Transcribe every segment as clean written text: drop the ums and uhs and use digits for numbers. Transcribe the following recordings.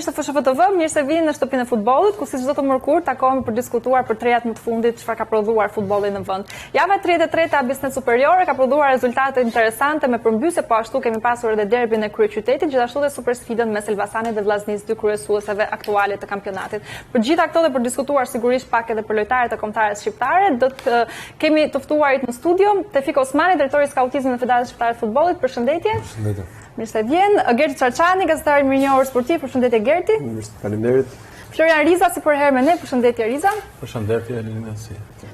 miqtë të FSHV, mirë se vini në shtëpinë e futbollit, ku siç çdo të mërkur takohemi për diskutuar për trejat më të fundit çfarë ka prodhuar futbolli në vend. Java 33 e Biznes Superiore ka prodhuar rezultate interesante me përmbysje, po ashtu kemi pasur edhe derbin e kryeqytetit, gjithashtu dhe supersfidën mes Elbasanit dhe Vllaznisë, dy kryesuesave aktuale të kampionatit. Për gjitha këto dhe për diskutuar sigurisht pak edhe për lojtarët e kombëtares shqiptare, do të kemi të ftuarit në studio Tefik Osmani, drejtori i skautizmit në Federatën Shqiptare të Futbollit. Përshëndetje. Përshëndetje. Mirë se vjen. Gerti Çarçani, gazetari mirënjohur sportiv. Përshëndetje Gerti. Faleminderit. Florian Riza, si për herë me ne. Përshëndetje Riza. Përshëndetje Elina.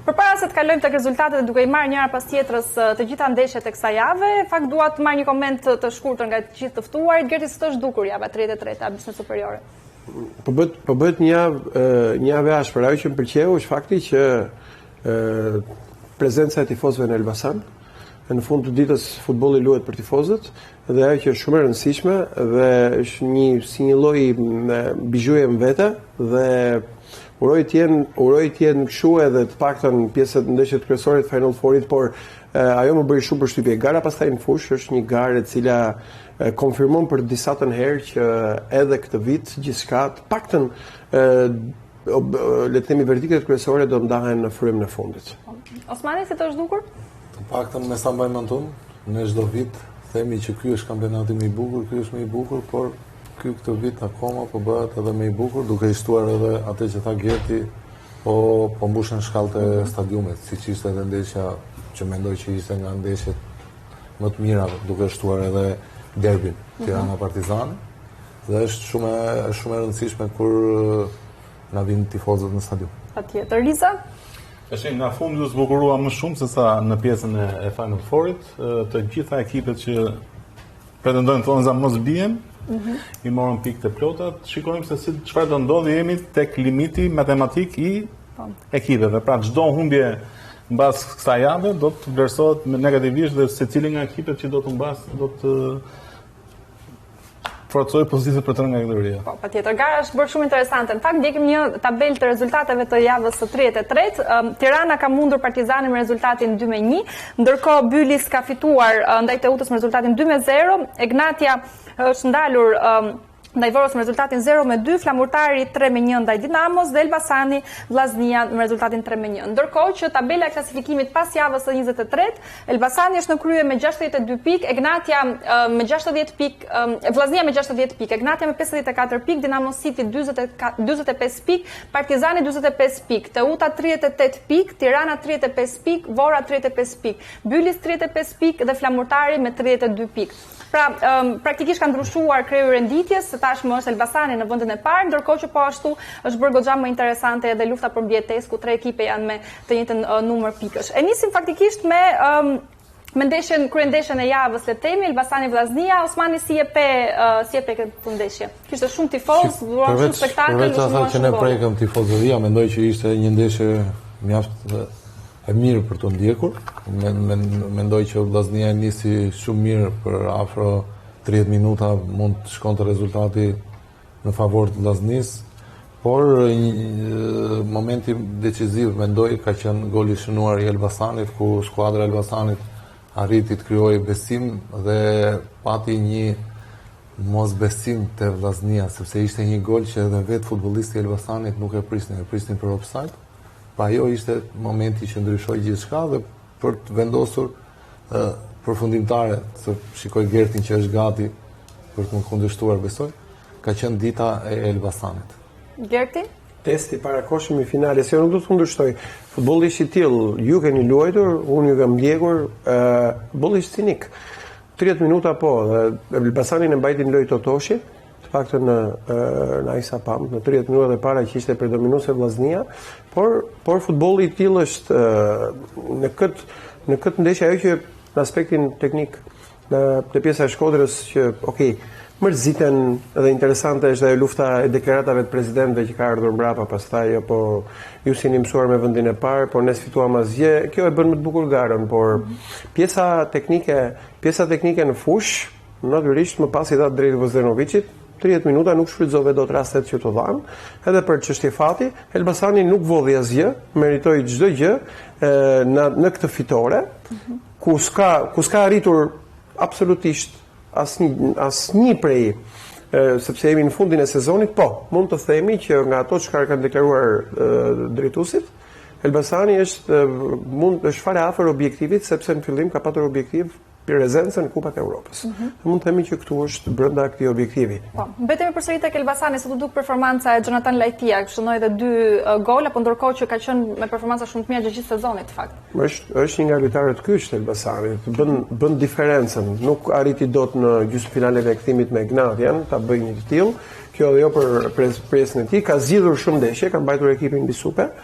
Përpara se të kalojmë tek rezultatet dhe duke i marrë njëra pas tjetrës të gjitha ndeshjet e kësaj jave, fakt dua të marr një koment të shkurtër nga të gjithë të ftuarit. Gerti, si të zhdukur java 33 e Biznes Superiore? Po bëhet një javë ashpër. Ajo që më pëlqeu është fakti që prezenca e tifozëve në Elbasan. Në fund të ditës futbolli luhet për tifozët dhe ajo që është shumë e rëndësishme dhe është si një lloj bizhuje në vete dhe uroj të jenë kështu edhe të paktën pjesët ndeshjet kryesore të Final Fourit, por ajo më bëri shumë përshtypje. Gara pastaj në fushë është një garë e cila konfirmon për disa të herë që edhe këtë vit gjithçka të paktën le të themi verdiktet kryesore do ndahen në frym në fundit. Osmani, si të zhdukur? Të paktën me sa mbajmë mend, ne çdo vit themi që ky është kampionati më i bukur, ky është më i bukur, por ky këtë vit akoma po bëhet edhe më i bukur, duke i shtuar edhe atë që tha Gerti, po mbushen shkallët e stadiumit, siç ishte edhe ndeshja që mendoj që ishte nga ndeshjet më të mira, duke shtuar edhe derbin Tirana Partizani, dhe është shumë e rëndësishme kur na vinë tifozët në stadium. Patjetër. Riza? Nga fundi u zbukurua më shumë se sa në pjesën e Final Fourit, të gjitha ekipet që pretendojnë thonë za mos bien, i morën pikë të plota. Shikojmë se çfarë do ndodhi, jemi tek limiti matematik i ekipeve. Pra çdo humbje mbas kësaj jave do të vlerësohet negativisht dhe secili nga ekipet që do të humbas do të forcoj pozitët për të nga kategoria. Po, patjetër. Gara është bërë shumë interesante. Në fakt, ndjekim një tabelë të rezultateve të javës së 33. Tirana ka mundur Partizanin me rezultatin 2-1, ndërkohë Bylis ka fituar ndaj Teutës me rezultatin 2-0, Egnatia është ndalur ndaj Vorës me rezultatin 0-2, Flamurtari 3-1 ndaj Dinamos dhe Elbasani Vllaznia me rezultatin 3-1. Ndërkohë që tabela e klasifikimit pas javës së 23, Elbasani është në krye me 62 pikë, Egnatia me 60 pikë, Vllaznia me 60 pikë, Egnatia me 54 pikë, Dinamo City 45 pikë, Partizani 45 pikë, Teuta 38 pikë, Tirana 35 pikë, Vora 35 pikë, Bylis 35 pikë dhe Flamurtari me 32 pikë. Pra, praktikisht ka ndryshuar kreju i renditjes, tashmë është Elbasani në vendin e parë, ndërkohë që po ashtu është bërë goxha më interesante edhe lufta për mbjetesë, ku tre ekipe janë me të njëjtën numër pikësh. E nisim faktikisht me kryendeshjen e javës, le të themi, Elbasani Vllaznia. Osmani, si e pe këtë ndeshje? Kishte shumë tifoz, duan shumë spektakël, përveç asaj që ne prekëm tifozëria, mendoj që ishte një ndeshje mjaft e mirë për të ndjekur. Mendoj që Vllaznia nisi shumë mirë, për afro 30 minuta mund të shkonte rezultati në favor të Vllaznisë, por momenti decisiv mendoj ka qenë goli i shënuar i Elbasanit, ku skuadra e Elbasanit arriti të krijojë besim dhe pati një mosbesim te Vllaznia, sepse ishte një gol që edhe vetë futbollisti i Elbasanit nuk e prisnin për offside. Pa ajo ishte momenti që ndryshoi gjithçka dhe për të vendosur përfundimtare, se shikoj Gertin që është gati për të më kundërshtuar, besoj, ka qenë dita e Elbasanit. Gerti? Testi parakoshëm i finales, jo nuk do të kundërshtoj. Futbolli ishte i tillë, ju keni luajtur, unë ju kam ndjekur, futbolli ishte cinik. 30 minuta po, dhe Elbasanin e mbajti në lojë Totoshi, të paktën në Aisa Pam, në 30 minutat e para që ishte predominuese Vllaznia, por futbolli i tillë është në këtë ndeshje ajo që në aspektin teknik në pjesa e Shkodrës që mërziten dhe interesante është ajo lufta e deklaratave të presidentëve që ka ardhur mbrapa pastaj, po ju sini mësuar me vendin e parë, por ne sfituam asgjë. Kjo e bën më të bukur garën, por pjesa teknike në fushë, natyrisht më pas i dha drejt Vozdenovicit. 30 minuta nuk shfrytëzove dot rastet që të dhanë, edhe për çështje fati, Elbasani nuk vodhi asgjë, meritoi çdo gjë në këtë fitore, ku s'ka arritur absolutisht asnjë prej sepse jemi në fundin e sezonit, po, mund të themi që nga ato çka kanë deklaruar drejtuesit, Elbasani është fare afër objektivit, sepse në fillim ka patur objektiv prezencën në Kupat e Europës. Mund të themi që këtu është brenda këtij objektivi. Po, mbetemi përsëri tek Elbasani, se duk performanca e Jonathan Lajtia, shënoi edhe 2 gola, por ndërkohë që ka qenë me performanca shumë të mira gjithë sezonit në fakt. Është një nga lojtarët kyç të Elbasanit, bën diferencën, nuk arriti dot në gjysmëfinalen e kthimit me Gnatian, ta bëjë një të tillë. Kjo dhe jo për presën e tij, ka zgjidhur shumë ndeshje, ka mbajtur ekipin mbi super.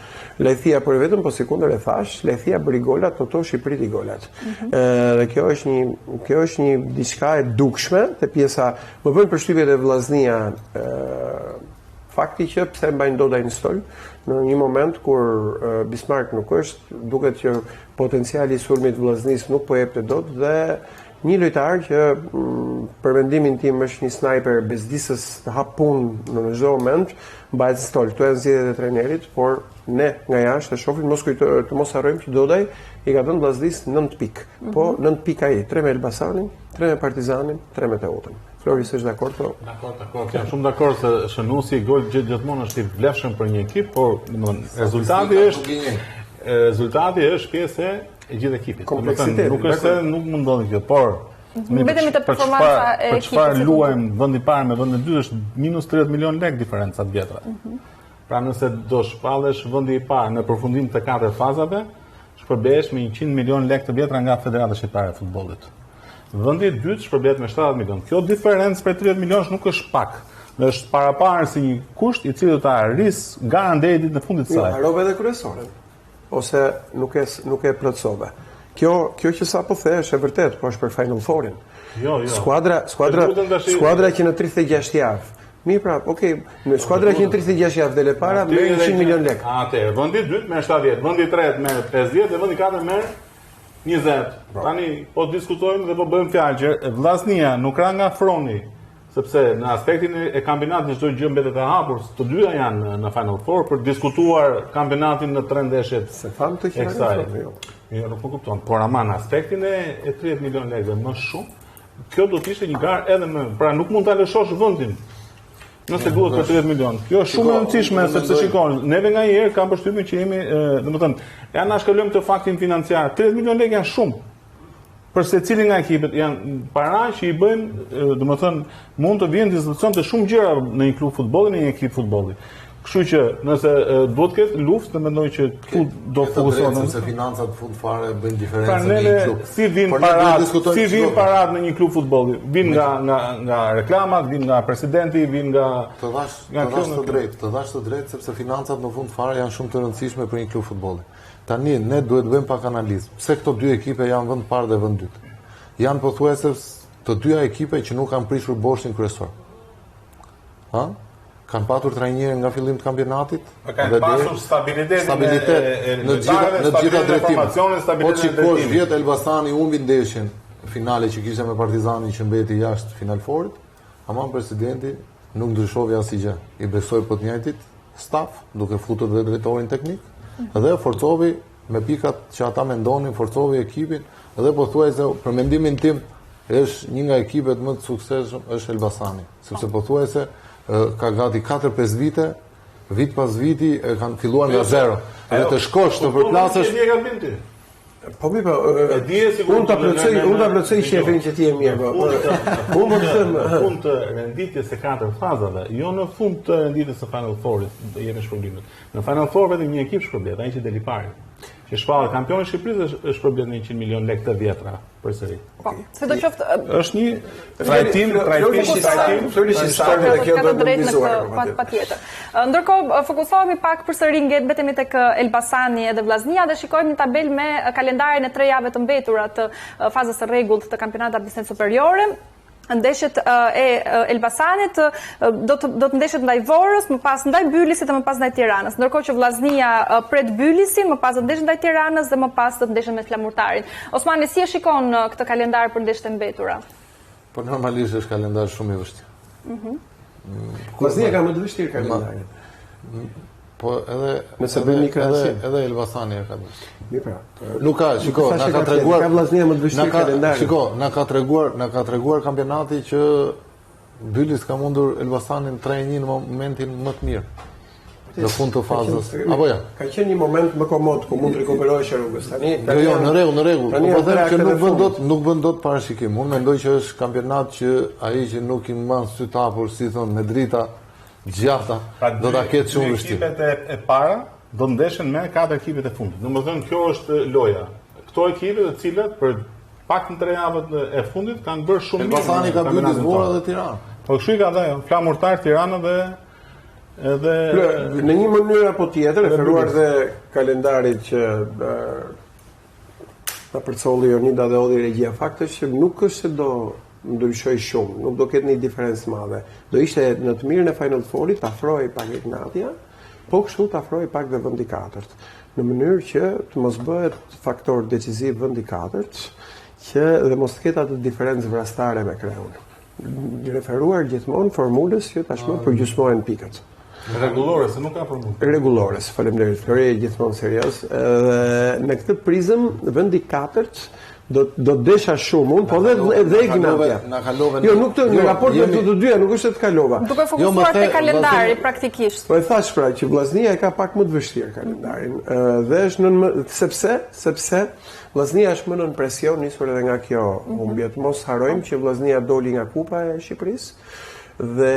Lajthia për vetëm, po si kundër e thash, Lajthia bëri golat, Toto shqipëriti golat. Dhe kjo është një diçka e dukshme, te pjesa më bën përshtypje te Vllaznia fakti që pse mbajnë Doda në stol në një moment kur Bismarck nuk është, duket që potenciali i sulmit Vllaznis nuk po jepte dot dhe një lojtar që për mendimin tim është një sniper bezdisës të hap punë në çdo moment, mbahet në stol. Këto janë zgjedhjet e trajnerit, por ne nga jashtë e shohim, të mos harrojmë që Dodaj i ka dhënë Vllaznis 9 pikë. Po 9 pikë ai, 3 me Elbasanin, 3 me Partizanin, 3 me Teutën. Flori, s'është dakord po? Dakord. Jam shumë dakord se shënuesi i gol gjithmonë është i vlefshëm për një ekip, por rezultati është pjesë e gjithë ekipit. Nuk është se nuk mund ndodhi kjo, por Vetëm të performanca e ekipit. Për çfarë luajmë vendi i parë me vendi i dytë është minus 30 milion lek diferenca të vjetra. Pra nëse do shpallesh vendi i parë në përfundim të 4 fazave, shpërbehesh me 100 milion lek të vjetra nga Federata Shqiptare e Futbollit. Vendi i dytë shpërbehet me 70 milion. Kjo diferencë për 30 milionësh nuk është pak. Është paraparë si një kusht i cili do ta arris gara deri ditën e fundit të saj. Harove edhe kryesoren. Ose nuk e plotësove. Kjo që sapo the është e vërtet, po është për Final Fourin. Jo. Skuadra që në 36 javë. Mirë pra, okay, në skuadra që në 36 javë dele para merr 100 milion lekë. Atëherë, vendi i dytë merr 70, vendi i tretë merr 50 dhe vendi i katërt merr 20. Tani po diskutojmë dhe po bëjmë fjalë që Vllaznia nuk ra nga Froni, sepse në aspektin e kampionatit çdo gjë mbetet e hapur, të dyja janë në Final Four për diskutuar kampionatin në 3 ndeshjet. Se fam të që Jo, nuk po kupton. Por ama në aspektin e 30 milion lekëve më shumë, kjo do të ishte një garë edhe më, pra nuk mund ta lëshosh vendin. Nëse duhet për 30 milion. Kjo është shumë e rëndësishme sepse shikon, neve nganjëherë kam përshtypjen që jemi, domethënë, ja na shkalojmë këtë faktin financiar. 30 milion lekë janë shumë. Për secilin nga ekipet janë para që i bëjnë, domethënë, mund të vijnë dispozicion të shumë gjëra në një klub futbolli, në një ekip futbolli. Kështu që nëse duhet të ketë luftë, mendoj që ku do fokusohen se financat fund fare bëjnë diferencën në një klub. Si vin parat në një klub futbolli? Vin nga reklamat, vin nga presidenti, vin nga të dash të drejtë sepse financat në fund fare janë shumë të rëndësishme për një klub futbolli. Tani ne duhet bëjmë pak analizë. Pse këto dy ekipe janë vend parë dhe vend dytë? Janë pothuajse të dyja ekipe që nuk kanë prishur borshin kryesor. Ha? Kanë patur trajnerë nga fillim të kampionatit. Kanë pasur stabilitet në gjitha drejtimet. Po çikosh vjet Elbasani humbi ndeshjen finale që kishte me Partizanin që mbeti jashtë Final Fourit, ama presidenti nuk ndryshovi asgjë. I besoi po të njëjtit staf, duke futur dhe drejtorin teknik, dhe forcovi me pikat që ata mendonin, forcovi ekipin, dhe pothuajse për mendimin tim është një nga ekipet më të suksesshëm është Elbasani, sepse pothuajse ka gati 4-5 vite, vit pas viti kanë filluar nga zero. Edhe të shkosh të përplasësh. Po mi po, unë ta plotësoj shefin që ti e mirë. Unë më të them fund të renditjes së 4 fazave, jo në fund të renditjes së Final Fourit, jemi shpërblimet. Në Final Four vetëm një ekip shpërblet, ai që deli pari. Që shpallë kampioni i Shqipërisë është shpërblet në 100 milion lekë të vjetra përsëri. Po, sidoqoftë është një trajtim ka drejt në këtë patjetër. Ndërkohë fokusohemi pak përsëri mbetemi tek Elbasani edhe Vllaznia dhe shikojmë një tabelë me kalendarin e 3 javëve të mbetura të fazës së rregullt të kampionatit Bicen Superiore. Ndeshjet e Elbasanit do të ndeshet ndaj Vorës, më pas ndaj Bylisit dhe më pas ndaj Tiranës. Ndërkohë që Vllaznia pret Bylisin, më pas do ndeshet ndaj Tiranës dhe më pas do ndeshet me Flamurtarin. Osmani, si e shikon këtë kalendar për ndeshjet e mbetura? Po normalisht është kalendar shumë i vështirë. Vllaznia ka më të vështirë kalendarin. Po edhe Elbasani e ka vështirë. Nuk ka, shiko, na ka treguar ka Vllaznia më të vështirë kalendar. Shiko, na ka treguar kampionati që Bylis ka mundur Elbasanin 3-1 në momentin më të mirë. Në fund të fazës. Apo ja. Ka qenë një moment më komod ku mund të rikuperohesh rrugës. Tani Jo, në rregull. Po them që nuk bën dot parashikim. Unë mendoj që është kampionat që ai që nuk i mban sy të hapur, si thon, me drita gjata, do ta ketë shumë vështirë. Ekipet e para do ndeshen me 4 ekipet e fundit. Domethënë kjo është loja. Këto ekipe të cilat për pak në 3 javët e fundit kanë bërë shumë mirë. Elbasani ka bërë Zvora dhe Tirana. Po kështu i ka dhënë flamurtar Tirana dhe edhe në një mënyrë apo tjetër, referuar dhe kalendarit që na përcolli Jonida dhe Odi Regjia, fakti është që nuk është se do ndryshoj shumë, nuk do ketë një diferencë madhe. Do ishte në të mirën e Final Fourit të afrohej pak Ignatia, po kështu të afrohej pak dhe vendi 4. Në mënyrë që të mos bëhet faktor decisiv vendi 4, që dhe mos të ketë atë diferencë vrastare me Kreun. Referuar gjithmonë formulës që tashmë përgjysmohen pikat. Rregullore, se nuk ka formulë. Rregullores, faleminderit. Flori është gjithmonë serioz. Dhe në këtë prizëm vendi 4 do desha shumë unë, po dhe Ignatia. Jo, nuk të në raport me të dyja, nuk është të kalova. Duke fokusuar te kalendari praktikisht. Po e thash pra që Vllaznia e ka pak më të vështirë kalendarin. Dhe është sepse Vllaznia është më nën presion nisur edhe nga kjo humbje. Mos harrojmë që Vllaznia doli nga Kupa e Shqipërisë dhe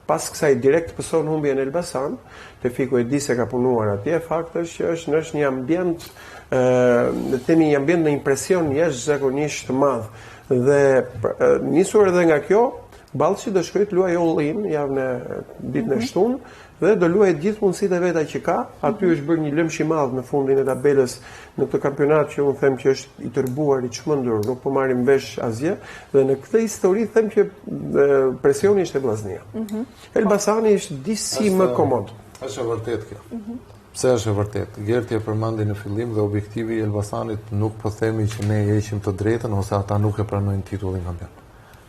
pas kësaj direkt pëson humbjen e Elbasan, Tefiku e di se ka punuar atje, fakti është që është një ambient një ambient me impresion jashtëzakonisht të madh. Dhe nisur edhe nga kjo, Ballçi do shkojë të luajë all-in javën e ditën e shtunë dhe do luajë gjithë mundësitë e veta që ka. Aty është bërë një lëmsh i madh në fundin e tabelës në këtë kampionat që unë them që është i tërbuar, i çmendur, nuk po marrim vesh asgjë dhe në këtë histori them që presioni ishte Vllaznia. Elbasani është disi më komod. Është e vërtet kjo. Pse është e vërtet? Gerti e përmendi në fillim dhe objektivi i Elbasanit nuk po themi që ne heqim të drejtën ose ata nuk e pranojnë titullin kampionat.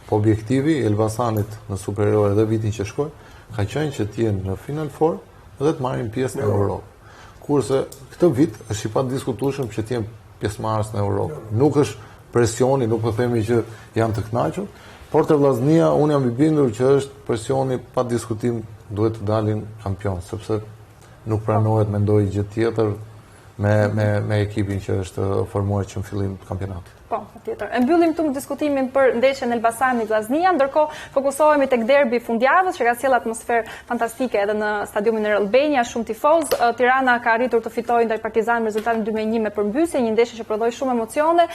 Po objektivi i Elbasanit në superiore dhe vitin që shkoi ka qenë që të jenë në Final Four dhe të marrin pjesë në Europë. Kurse këtë vit është i padiskutueshëm që të jenë pjesëmarrës në Europë. Nuk është presioni, nuk po themi që janë të kënaqur, por te Vllaznia unë jam i bindur që është presioni pa diskutim duhet të dalin kampion, sepse nuk pranohet mendoj gjë tjetër me ekipin që është formuar që në fillim të kampionatit. Po, patjetër. E mbyllim këtu diskutimin për ndeshjen Elbasani-Vllaznia, ndërkohë fokusohemi tek derbi fundjavës që ka sjellë atmosferë fantastike edhe në stadiumin e Albania, shumë tifoz. Tirana ka arritur të fitojë ndaj Partizan me rezultatin 2-1 me përmbysje, një ndeshje që prodhoi shumë emocione.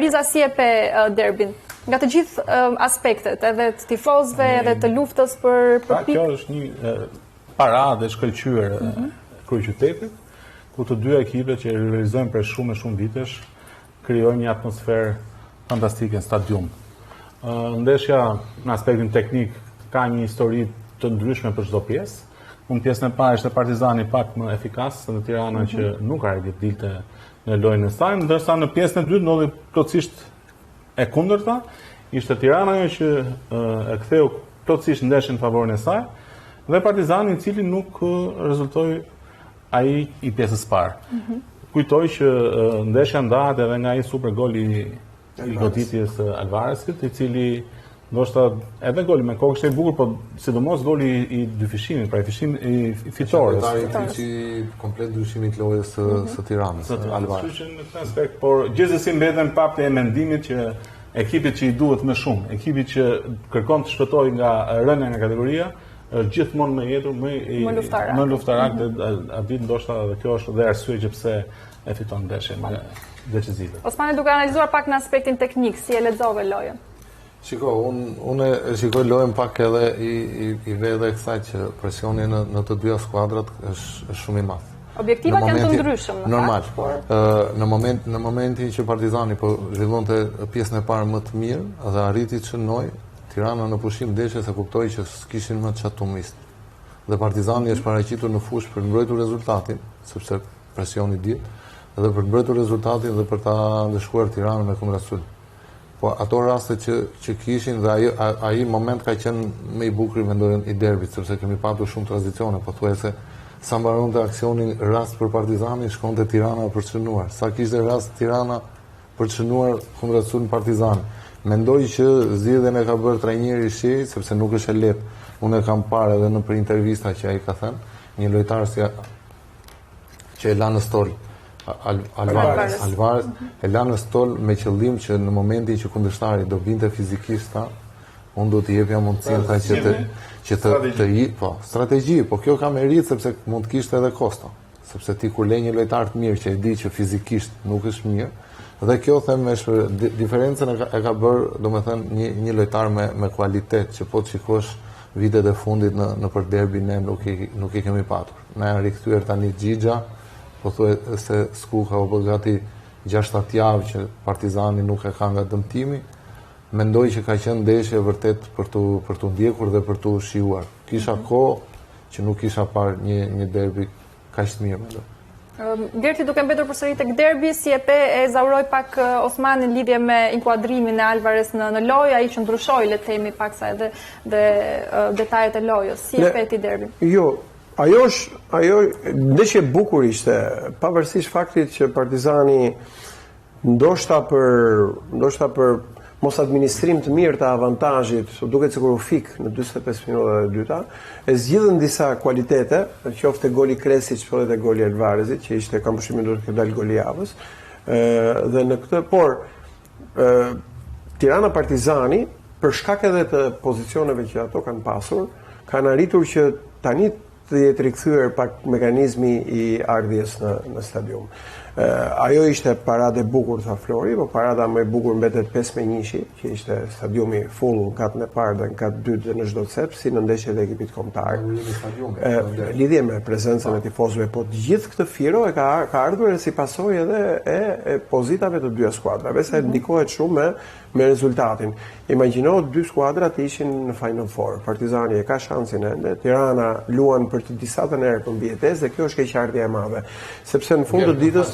Riza si e pe derbin? Nga të gjithë aspektet, edhe të tifozëve, edhe të luftës për pikë. Kjo është një paradë e shkëlqyer kryeqytetit, ku të dy ekipet që realizojnë për shumë vitesh krijojnë një atmosferë fantastike në stadium. Ndeshja në aspektin teknik ka një histori të ndryshme për çdo pjesë. Në pjesën e parë ishte Partizani pak më efikas se në Tirana që nuk arriti dilte në lojën e saj, ndërsa në pjesën e dytë ndodhi plotësisht e kundërta, ishte Tirana që e ktheu plotësisht ndeshjen në favorin e saj dhe Partizani i cili nuk rezultoi ai i pjesës parë. Kujtoj që ndeshja ndahet edhe nga ai super gol i goditjes Alvarezit, i cili ndoshta edhe goli me kokë ishte i bukur, po sidomos goli i dyfishimit, pra i fitores. Ai komplet ndryshimi i lojës së Tiranës, Alvarez. Kështu që në këtë aspekt, por gjithsesi mbeten prapë e mendimit që ekipit që i duhet më shumë, ekipi që kërkon të shpëtojë nga rënja nga kategoria, është gjithmonë më jetur, më luftarak dhe aty ndoshta edhe kjo është dhe arsye që pse e fiton ndeshjen decisive. Osmani, duke analizuar pak në aspektin teknik, si e lexove lojën? Shiko, unë e shikoj lojën pak edhe i ve dhe kësaj që presioni në të dyja skuadrat është shumë i madh. Objektivat janë të ndryshëm, normal. Në momentin që Partizani po zhvillonte pjesën e parë më të mirë dhe arriti të shënoi Tirana në pushim ndeshje se kuptoi që s'kishin më çfarë tumist. Dhe Partizani është paraqitur në fushë për mbrojtur rezultatin, sepse presioni diet, dhe për mbrojtur rezultatin dhe për ta ndeshkuar Tiranën me kundërshtim. Po ato raste që kishin dhe ai moment ka qenë më i bukur mendojnë i derbit, sepse kemi patur shumë tranzicione, pothuajse sa mbaronte aksionin rast për Partizanin, shkonte Tirana për të shënuar. Sa kishte rast Tirana për të shënuar kundërshtim Partizani. Mendoj që zgjedhjen e ka bërë trajneri Shi, sepse nuk është e lehtë. Unë e kam parë edhe në për intervista që ai ka thënë, një lojtar që e la në stol, Alvarez e la në stol me qëllim që në momentin që kundërshtari do vinte fizikisht, unë do t'i jepja mundësinë që të strategji, po kjo ka merit sepse mund të kishte edhe kosto. Sepse ti kur le një lojtar të mirë që e di që fizikisht nuk është mirë, dhe kjo them diferencën e ka bërë, domethënë një lojtar me kualitet që po të shikosh vitet e fundit në për derbi ne nuk i kemi patur. Na janë rikthyer tani Xhixha, po thuhet se Skuka u bë gati 6-7 javë që Partizani nuk e ka nga dëmtimi. Mendoj që ka qenë ndeshje vërtet për tu ndjekur dhe për tu shijuar. Kisha kohë që nuk kisha parë një derbi kaq të mirë mendoj. Gerti, duke mbetur përsëri tek derbi, si e pe e zauroj pak Osmanin lidhje me inkuadrimin e Alvarez në lojë, ai që ndryshoi le të themi paksa edhe detajet e lojës. Si e pe ti derbin? Jo, ajo ndeshje bukur ishte, pavarësisht faktit që Partizani ndoshta për mos administrim të mirë të avantazhit, duket sikur u fik në 45 minuta e dyta, e zgjidhën disa kualitete, qoftë goli Kresic, po edhe goli Alvarezit, që ishte kam përshtimin duhet të dalë goli javës. Dhe në këtë, por Tirana Partizani, për shkak edhe të pozicioneve që ato kanë pasur, kanë arritur që tani të jetë rikthyer pak mekanizmi i ardhjes në stadium. Ajo ishte parade bukur, tha Flori, po parada më e bukur mbetet 5-1, që ishte stadiumi full në katën e parë dhe në katë dytë dhe në çdo cep, si në ndeshjet e ekipit kombëtar. Lidhje me prezencën e tifozëve, po të gjithë këtë firo e ka ardhur si pasojë edhe e pozitave të dyja skuadrave, se ndikohet shumë me rezultatin. Imagjino dy skuadrat ishin në Final Four. Partizani e ka shansin ende, Tirana luan për të disatën herë për mbijetesë dhe kjo është keqardhja e madhe. Sepse në fund të ditës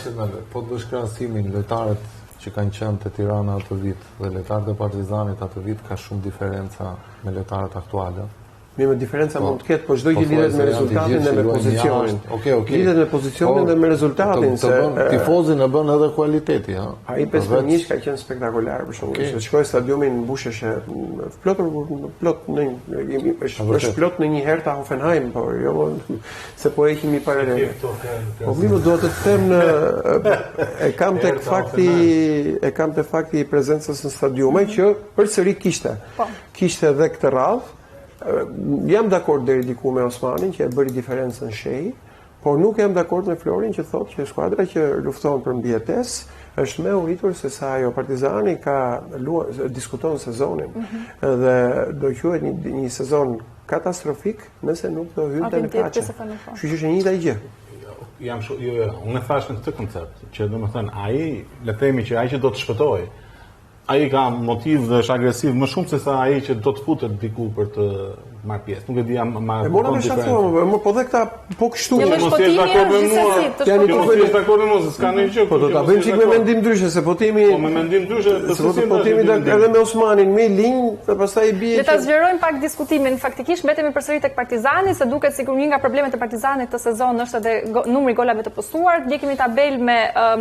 po të bësh krahasimin, lojtarët që kanë qenë te Tirana atë vit dhe lojtarët e Partizanit atë vit ka shumë diferenca me lojtarët aktuale. Me diferenca mund të ketë, po çdo gjë lidhet me rezultatin dhe me pozicionin. Lidhet me pozicionin dhe me rezultatin. Tifozin e bën edhe kualiteti, ha. Ai 5-1 ka qenë spektakolar për shkak se shkoi stadiumin mbushesh plot në një herë ta Hoffenheim, po jo se po heqim i paralel. Po më do të them e kam tek fakti i prezencës në stadiume që përsëri kishte edhe këtë radhë. Jam dakord deri diku me Osmanin që e bëri diferencën shej, por nuk jam dakord me Florin që thotë që skuadra që lufton për mbijetesë është më uritur se sa ajo. Partizani diskuton sezonin dhe do quhet një sezon katastrofik nëse nuk do hynte në faqe. Kështu që është një njëjta gjë. Unë e thash në këtë koncept, që domethënë ai, le të themi që ai që do të shpëtojë, ai ka motiv dhe është agresiv më shumë se sa ai që do të futet diku për të marrë pjesë. Nuk e di jam më mora me shaqo, po dhe këta po kështu. Mos je dakord me mua. Mos je dakord me mua, s'ka ndonjë gjë. Po do ta bëjmë çik me mendim ndryshe, se po timi. Po me mendim ndryshe, po timi edhe me Osmanin, me linj, dhe pastaj bie. Le ta zgjerojmë pak diskutimin. Faktikisht mbetemi përsëri tek Partizani, se duket sikur një nga problemet e Partizanit të sezon është edhe numri golave të postuar. Ndjekemi tabel me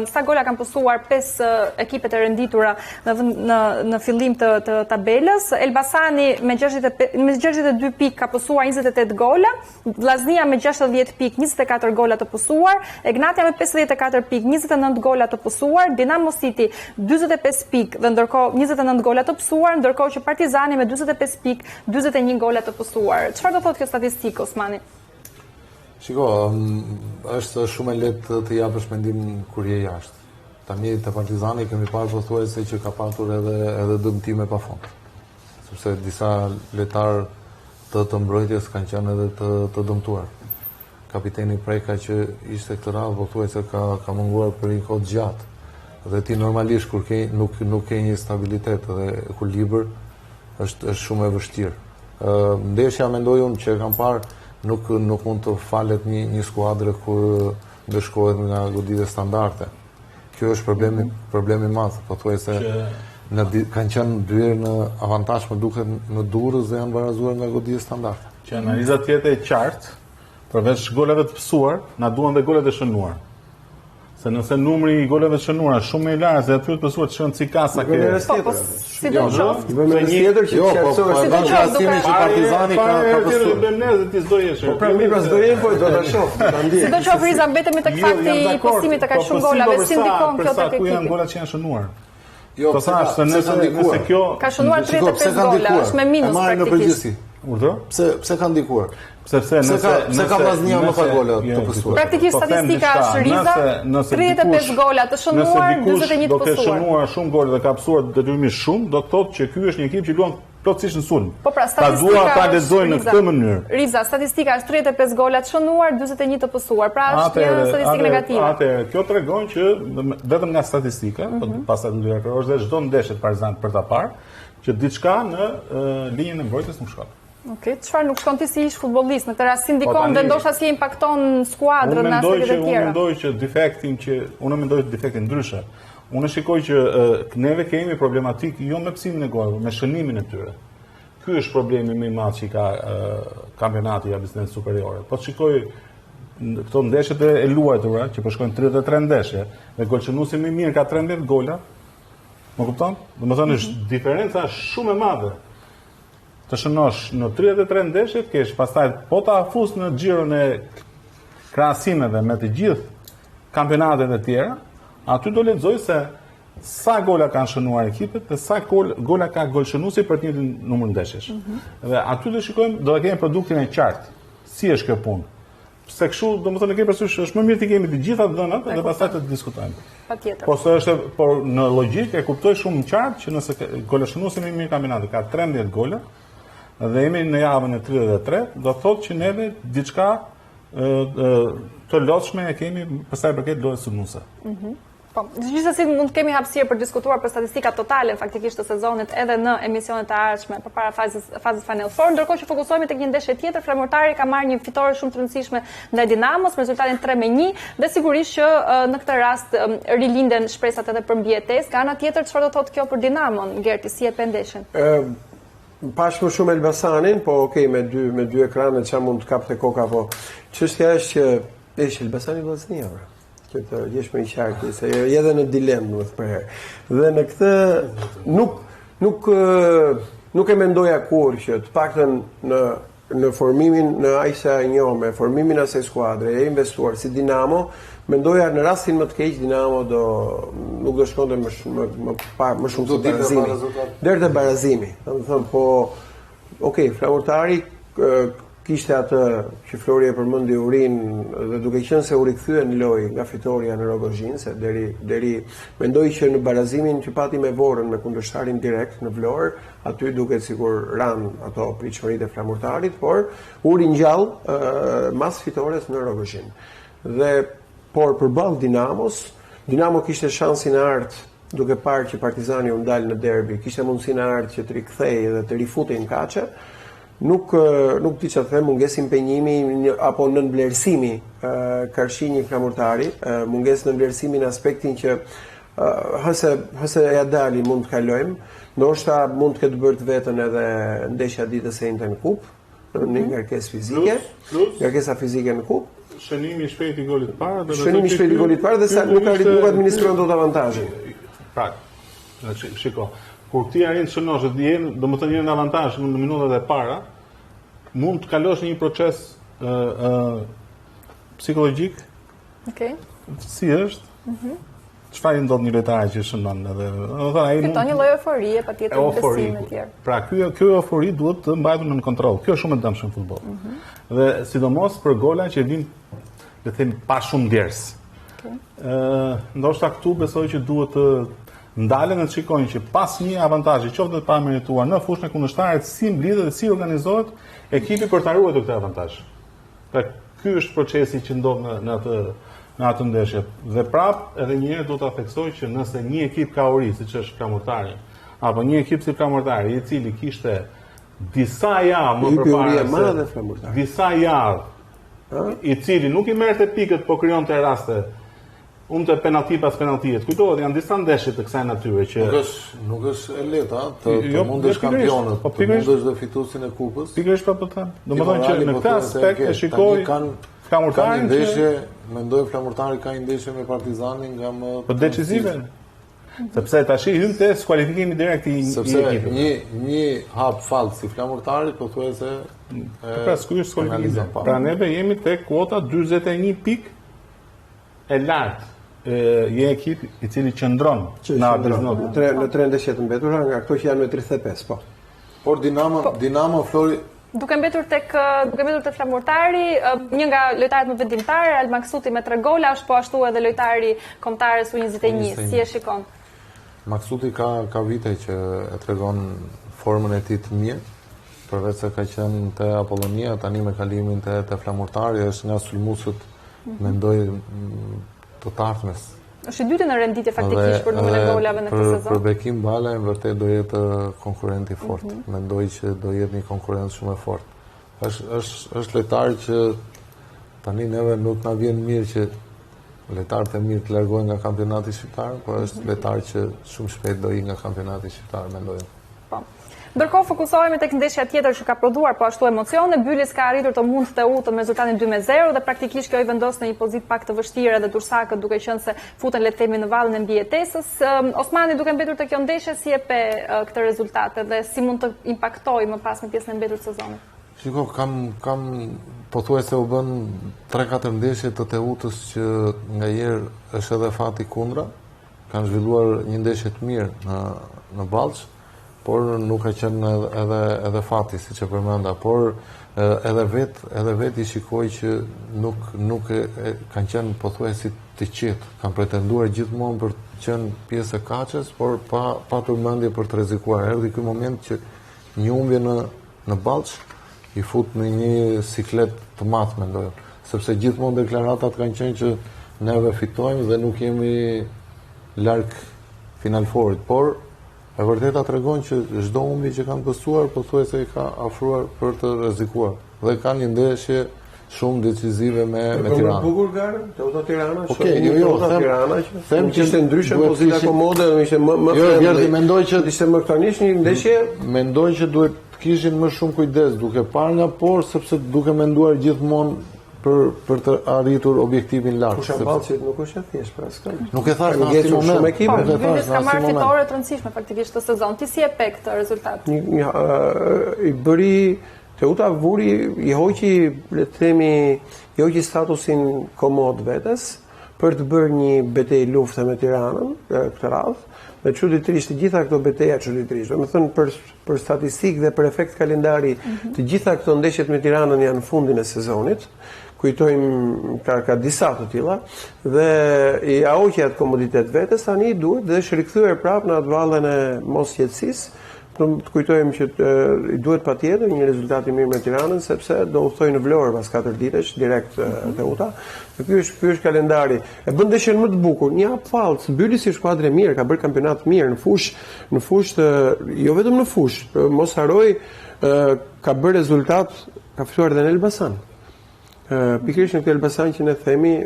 sa gola kanë postuar 5 ekipet e renditura në fillim të tabelës. Elbasani me 62 pikë ka posuar 28 gola, Vllaznia me 60 pikë 24 gola të posuar, Egnatia me 54 pikë 29 gola të posuar, Dinamo City 45 pikë dhe ndërkohë 29 gola të posuar, ndërkohë që Partizani me 45 pikë 41 gola të posuar. Çfarë do thotë kjo statistikë, Osmani? Shiko, është shumë e lehtë të japësh mendim kur je jashtë. Tani te Partizani kemi parë pothuajse që ka patur edhe dëmtime pafund. Sepse disa lojtarë të mbrojtjes kanë qenë edhe të dëmtuar. Kapiteni Preka që ishte këtë radhë pothuajse ka munguar për një kohë gjatë. Dhe ti normalisht kur nuk ke një stabilitet dhe ekuilibër është shumë e vështirë. Ndeshja mendoj unë që kam parë nuk mund të falet një skuadrë kur ndeshkohet nga goditje standarde. Kjo është problemi i madh, pothuajse kanë qenë ndryrë në avantazh më duket në Durrës dhe janë barazuar nga goditje standarde. Që analiza tjetër e qartë, përveç golave të pësuar, na duan dhe golet e shënuar. Se nëse numri i goleve të shënuara shumë i lartë dhe aty të pësuar të shënë si kasa ke. Po, si do qoftë. I bëjmë një tjetër që po krahasimin që Partizani ka pësuar. Po pra mi pas do jenë, po do ta shoh. Si do qoftë Riza, betemi tek fakti i posimit të kaq shumë golave, si ndikon kjo tek Ku janë ekipi? golat që janë shënuar? Jo, Po thash se nëse kjo Ka shënuar 35 gola, është me minus në praktikisht. përgjithësi. urdhë, Pse ka ndikuar? sepse Pse ka Vllaznia më pak gola të pësuar? Praktikisht statistika është Riza, 35 gola të shënuar, 41 të do të pësuar. shënuar shumë gole dhe ka pësuar detyrimisht shumë, do të thotë që ky është një ekip që luan plotësisht në sulm. Po pra, Ta dua ta statistika lexojnë në këtë mënyrë. Riza, statistika është 35 gola të shënuar, 41 të pësuar. Pra është një statistikë negative. Atëherë, kjo tregon që vetëm nga statistika, pastaj do të referohesh dhe çdo ndeshje të Partizanit për ta parë, që diçka në linjën e mbrojtjes nuk shkon. Okej, çfarë nuk shkon ti si ish futbollist në këtë rast, si ndikon dhe ndoshta si impakton skuadrën në aspektet e Unë tjera? mendoj që defektin ndryshe. Unë shikoj që neve kemi problematik jo me psimin e golave, me shënimin e tyre. Ky është problemi më i madh që ka kampionati i Abisnes superiore. Po shikoj këto ndeshjet e luajtura që po shkojnë 33 ndeshje dhe golçënuesi më i mirë ka 13 gola. Më kupton? Domethënë është diferenca shumë e madhe. Të shënosh në 33 ndeshje, kesh pastaj po ta afus në xhiron e krahasimeve me të gjithë kampionatet e tjera, aty do lexoj se sa gola kanë shënuar ekipet dhe sa gola ka golshënuesi për të njëjtin numër ndeshjesh. Dhe aty do shikojmë, do të kemi produktin e qartë. Si është kjo punë? Se kështu, domethënë kemi parasysh është më mirë të kemi të gjitha dhënat dhe pastaj të diskutojmë. Patjetër. Por në logjikë e kuptoj shumë qartë që nëse golshënuesi më i mirë kampionati ka 13 gola dhe jemi në javën e 33, do thotë që neve diçka të lodhshme e kemi përsa i përket lojës sulmuese. Po, gjithsesi mund të kemi hapësirë për diskutuar për statistikat totale faktikisht të sezonit edhe në emisionet e ardhshme përpara fazës Final Four, ndërkohë që fokusohemi tek një ndeshje tjetër, Flamurtari ka marrë një fitore shumë të rëndësishme ndaj Dinamos me rezultatin 3-1 dhe sigurisht që në këtë rast rilinden shpresat edhe për mbijetesë. Nga ana tjetër, çfarë do thotë kjo për Dinamon, Gerti, si e pendeshin? Pash më shumë Elbasanin, po okej, me dy ekranet që mund të kapte koka, po çështja është që është Elbasani Vllaznia, që të jesh më i qartë, se edhe në dilemë për herë. Dhe në këtë nuk e mendoja kur që të paktën në formimin, në ajsa e njohme, formimin asaj skuadre, e investuar si Dinamo, mendoja në rastin më të keq Dinamo nuk do shkonte më shumë se barazimi. Deri te barazimi. Domethënë po okej, Flamurtari kishte atë që Flori e përmendi Urin dhe duke qenë se u rikthyen lojë nga fitoria në Rogozhin, se deri mendoj që në barazimin që pati me Vorën me kundërshtarin direkt në Vlorë, aty duket sikur ran ato pritshmëritë e Flamurtarit, por u ringjall mas fitores në Rogozhin. Por përballë Dinamo kishte shansin e artë duke parë që Partizani u ndal në derbi, kishte mundësinë e artë që të rikthejë dhe të rifutej në kaçe. Nuk di çfarë them, mungesë impenjimi apo nënvlerësimi Karshinji Flamurtari, mungesë nënvlerësimi në aspektin që hëse ja dali mund të kalojmë, ndoshta mund të ketë bërë vetën edhe ndeshja ditës së njëjtë në kupë, në ngarkesë fizike, ngarkesa fizike në kupë. Shënimi i shpejtë i golit të parë, dhe sa nuk administron dot avantazhin. Pra, shiko, kur ti arrin të shënosh, domethënë një avantazh në minutat e para, mund të kalosh në një proces psikologjik. Okej. Si është? Çfarë ndodh një lojtar që shënon edhe, domethënë ai fiton një lloj euforie, patjetër besim e tjerë. Pra, kjo eufori duhet të mbahet në kontroll. Kjo është shumë e dëmshme në futboll. Dhe sidomos për gola që vijnë, le të themi, pa shumë ndjers. Ndoshta këtu besoj që duhet të ndalen dhe të shikojnë që pas një avantazhi, qoftë të pamerituar në fushën e kundërshtarit, si mblidhet dhe si organizohet ekipi për ta ruajtur këtë avantazh. Pra, ky është procesi që ndodh në atë ndeshje. Dhe prap edhe një herë do ta theksoj që nëse një ekip ka uri, siç është Flamurtari, apo një ekip si Flamurtari, i cili kishte disa javë më përpara, disa javë, i cili nuk i merrte pikët, po krijonte raste. Unë të penalti pas penaltijet, kujtohet, janë disa ndeshje të kësaj natyre që nuk është e lehtë, të mundesh kampionët, të mundesh dhe fituesin e kupës. Pikërisht po them. Domethënë që në këtë aspekt e shikoj flamurtarin mendoj flamurtari ka një ndeshje me Partizanin nga më po decisive. Sepse tash hyn te skualifikimi direkt i ekipit. Një hap fallë si flamurtari pothuajse pra ky është skualifikimi. Pra neve jemi tek kuota 41 pikë e lartë. Je ekip i cili qëndron në Adrianot. Në 3 ndeshje të mbetura nga këto që janë me 35, po. Por Dinamo Flori Duke mbetur tek flamurtari, një nga lojtarët më vendimtarë, Al Maksuti me 3 gola, është po ashtu edhe lojtari kombëtarës U21. Si e shikon? Maksuti ka vite që e tregon formën e tij të mirë, përveç se ka qenë te Apollonia, tani me kalimin te flamurtari është nga sulmuesët, mendoj të tartmes. Është i dytë në renditje faktikisht për numrin e golave në këtë sezon. Për Bekim Bala vërtet do jetë konkurrent i fortë. Mendoj që do jetë një konkurrent shumë e fortë. Është lojtar që tani neve nuk na vjen mirë që lojtarët e mirë të largohen nga kampionati shqiptar, por është lojtar që shumë shpejt do i nga kampionati shqiptar, mendoj. Po. Ndërkohë fokusohemi tek ndeshja tjetër që ka prodhuar po ashtu emocione. Bylis ka arritur të mund të utën me rezultatin 2-0 dhe praktikisht kjo i vendos në një pozitë pak të vështirë edhe Dursakët, duke qenë se futen le të themi në vallën e mbijetesës. Osmani duke mbetur te kjo ndeshje, si e pe këtë rezultat dhe si mund të impaktojë më pas në pjesën e mbetur të sezonit? Shiko, kam pothuajse u bën 3-4 ndeshje të Teutës që ngajerë është edhe fati kundra. Kanë zhvilluar një ndeshje të mirë në Ballç, por nuk ka qenë edhe fati, siç e përmenda, por edhe vet i shikoj që nuk kanë qenë pothuajse të qetë, kanë pretenduar gjithmonë për të qenë pjesë e kaçës, por pa turmendje për të rrezikuar. Erdhi ky moment që një humbje në Ballç i fut në një siklet të madh, mendoj, sepse gjithmonë deklaratat kanë qenë që neve fitojmë dhe nuk jemi larg Final Fourit, por e vërteta tregon që çdo humbje që kanë pësuar, pothuajse i ka afruar për të rrezikuar. Dhe kanë një ndeshje shumë decisive me Tiranë. Për bukur garë, Teuta Tirana, Tirana që them që ishte ndryshe pozita komode, ishte më mendoj që ishte më këtanisht një ndeshje. Mendoj që duhet të kishin më shumë kujdes duke parë nga poshtë, sepse duke menduar gjithmonë për të arritur objektivin lart. Kusha Ballçit nuk është e thjeshtë për asgjë. Nuk e thash në asnjë moment. Bylis ka marrë fitore të rëndësishme faktikisht të sezon. Ti si e pe këtë rezultat? I bëri Teuta vuri, i hoqi, le të themi, i hoqi statusin komod vetes për të bërë një betejë lufte me Tiranën këtë radhë. Me çuditërisht të gjitha këto betejë çuditërisht. Domethënë për statistikë dhe për efekt kalendari, të gjitha këto ndeshjet me Tiranën janë në fundin e sezonit. Kujtojmë ka disa të tilla dhe i hoqi atë komoditet vetes, tani duhet dhe është rikthyer prapë në atë vallën e mosqetësisë. Të kujtojmë që i duhet patjetër një rezultat i mirë me Tiranën, sepse do udhtojë në Vlorë pas 4 ditësh direkt Teuta. Ky është kalendari. E bën ndeshjen më të bukur. Një hap fallë, Bylis si skuadrë e mirë, ka bërë kampionat mirë në fushë, jo vetëm në fushë. Mos haroj, ka bërë rezultat, ka fituar edhe në Elbasan. Pikërisht në këtë Elbasan që ne themi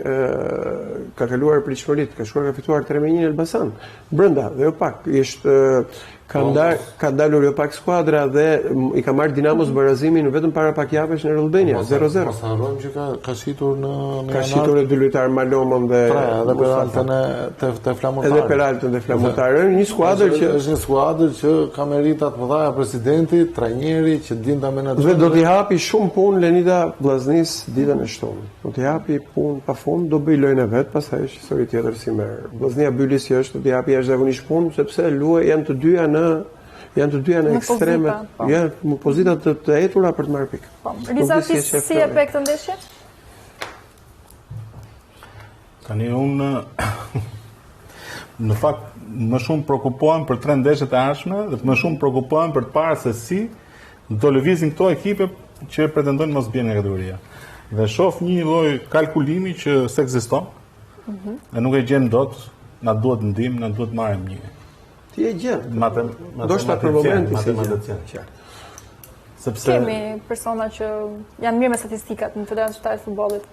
ka kaluar pritshmërit, ka shkuar ka fituar 3-1 në Elbasan. Brenda dhe jo pak, ka dalur jo pak skuadra dhe i ka marrë Dinamos barazimin vetëm para pak javësh në Albania 0-0. Mos harrojmë që ka shitur në ka shitur dy lojtar Malomon dhe Peraltën te Flamurtari. Edhe Peraltën dhe Flamurtari, një skuadër që është një skuadër që ka merita të mëdha presidenti, trajneri që din ta menaxhojë. Dhe do t'i hapi shumë punë Lenida Vllaznis ditën e shtunë. Do t'i hapi punë pafund, do bëj lojën e vet, pastaj është histori tjetër si merr. Vllaznia Bylis që është do t'i hapi jashtëzakonisht punë sepse janë të dyja në ekstreme, janë në pozita të etura për të marrë pikë. Riza, si e pe këtë ndeshje? Tani unë në fakt më shumë prekupohem për 3 ndeshjet e ardhshme dhe më shumë prekupohem për të parë se si do lëvizin këto ekipe që pretendojnë mos bien nga kategoria. Dhe shoh një lloj kalkulimi që s'ekziston. Dhe nuk e gjem dot, na duhet ndihmë, na duhet marrim një. Ti e gjen. Ndoshta për momentin si sepse kemi persona që janë mirë me statistikat në Federacion Shqiptare të Futbollit.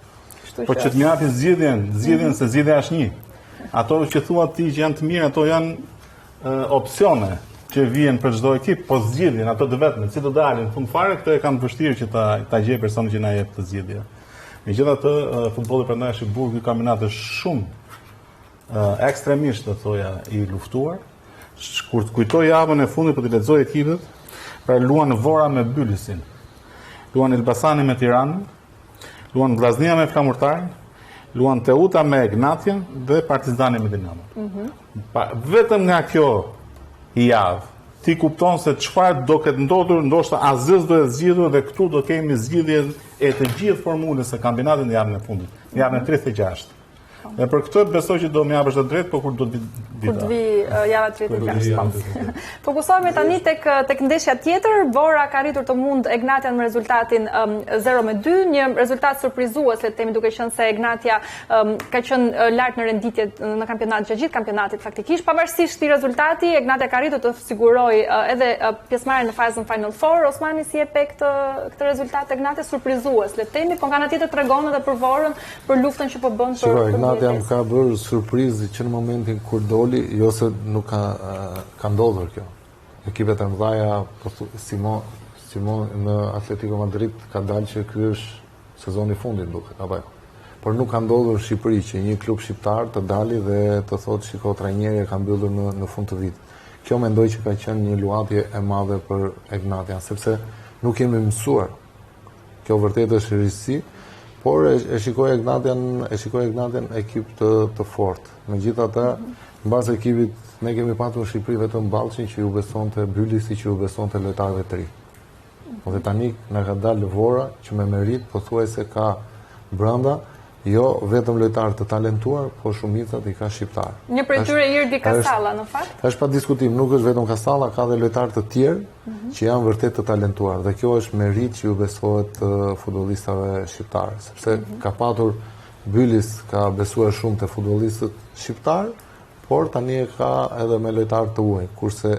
Po që të më japin zgjedhjen se zgjedhja është një. Ato që thua ti që janë të mirë, ato janë opsione që vijnë për çdo ekip, po zgjedhjen ato të vetme, si do dalin në fund fare, këtë e kanë vështirë që ta gjej personin që na jep të zgjedhje. Megjithatë, futbolli prandaj i burg ky kampionat është shumë ekstremisht të thoja i luftuar. Kur të kujtoj javën e fundit për të lexoj ekipet, pra luan Vora me Bylisin, luan Elbasani me Tiranën, luan Vllaznia me Flamurtarin, luan Teuta me Egnatia dhe Partizani me Dinamo. Vetëm nga kjo javë ti kupton se çfarë do ketë ndodhur, ndoshta Aziz do të zgjidhur dhe këtu do kemi zgjidhjen e të gjithë formulës së kampionatit në javën e fundit, në javën e 36. Dhe për këtë besoj që do më japësh të drejtë, por kur do të vi java 36. Fokusohemi tani tek ndeshja tjetër. Vora ka arritur të mund Egnatian me rezultatin 0-2, një rezultat surprizues, le të themi, duke qenë se Egnatia ka qenë lart në renditje në kampionat gjithë kampionatit faktikisht. Pavarësisht këtij rezultati, Egnatia ka arritur të sigurojë edhe pjesëmarrjen në fazën Final Four. Osmani, si e pe këtë rezultat Egnatia surprizues, le të themi, por nga ana tjetër tregon edhe për Vorën, për luftën që po bën për Jam ka bërë surprizë që në momentin kur doli, jo se nuk ka ndodhur kjo. Ekipet e mëdhaja, Simon në Atletico Madrid ka dalë që ky është sezoni fundit duket, apo jo. Por nuk ka ndodhur në Shqipëri që një klub shqiptar të dali dhe të thotë shiko trajneri e ka mbyllur në fund të vitit. Kjo mendoj që ka qenë një luajtje e madhe për Egnatian, sepse nuk kemi mësuar. Kjo vërtet është risi. Por e shikoj Egnatian ekip të fortë. Megjithatë, mbas ekipit ne kemi patur në Shqipëri vetëm Ballçin që ju besonte, Bylisi që ju besonte lojtarëve të ri. Dhe tani na ka dalë Vora që me merit pothuajse ka brenda jo vetëm lojtarë të talentuar, por shumicat i ka shqiptar. Një prej tyre Irdi Kasalla në fakt. Është pa diskutim, nuk është vetëm Kasalla, ka dhe lojtarë të tjerë që janë vërtet të talentuar dhe kjo është merit që ju besohet futbollistave shqiptarë, sepse ka patur Bylis ka besuar shumë te futbollistët shqiptar, por tani e ka edhe me lojtarë të huaj, kurse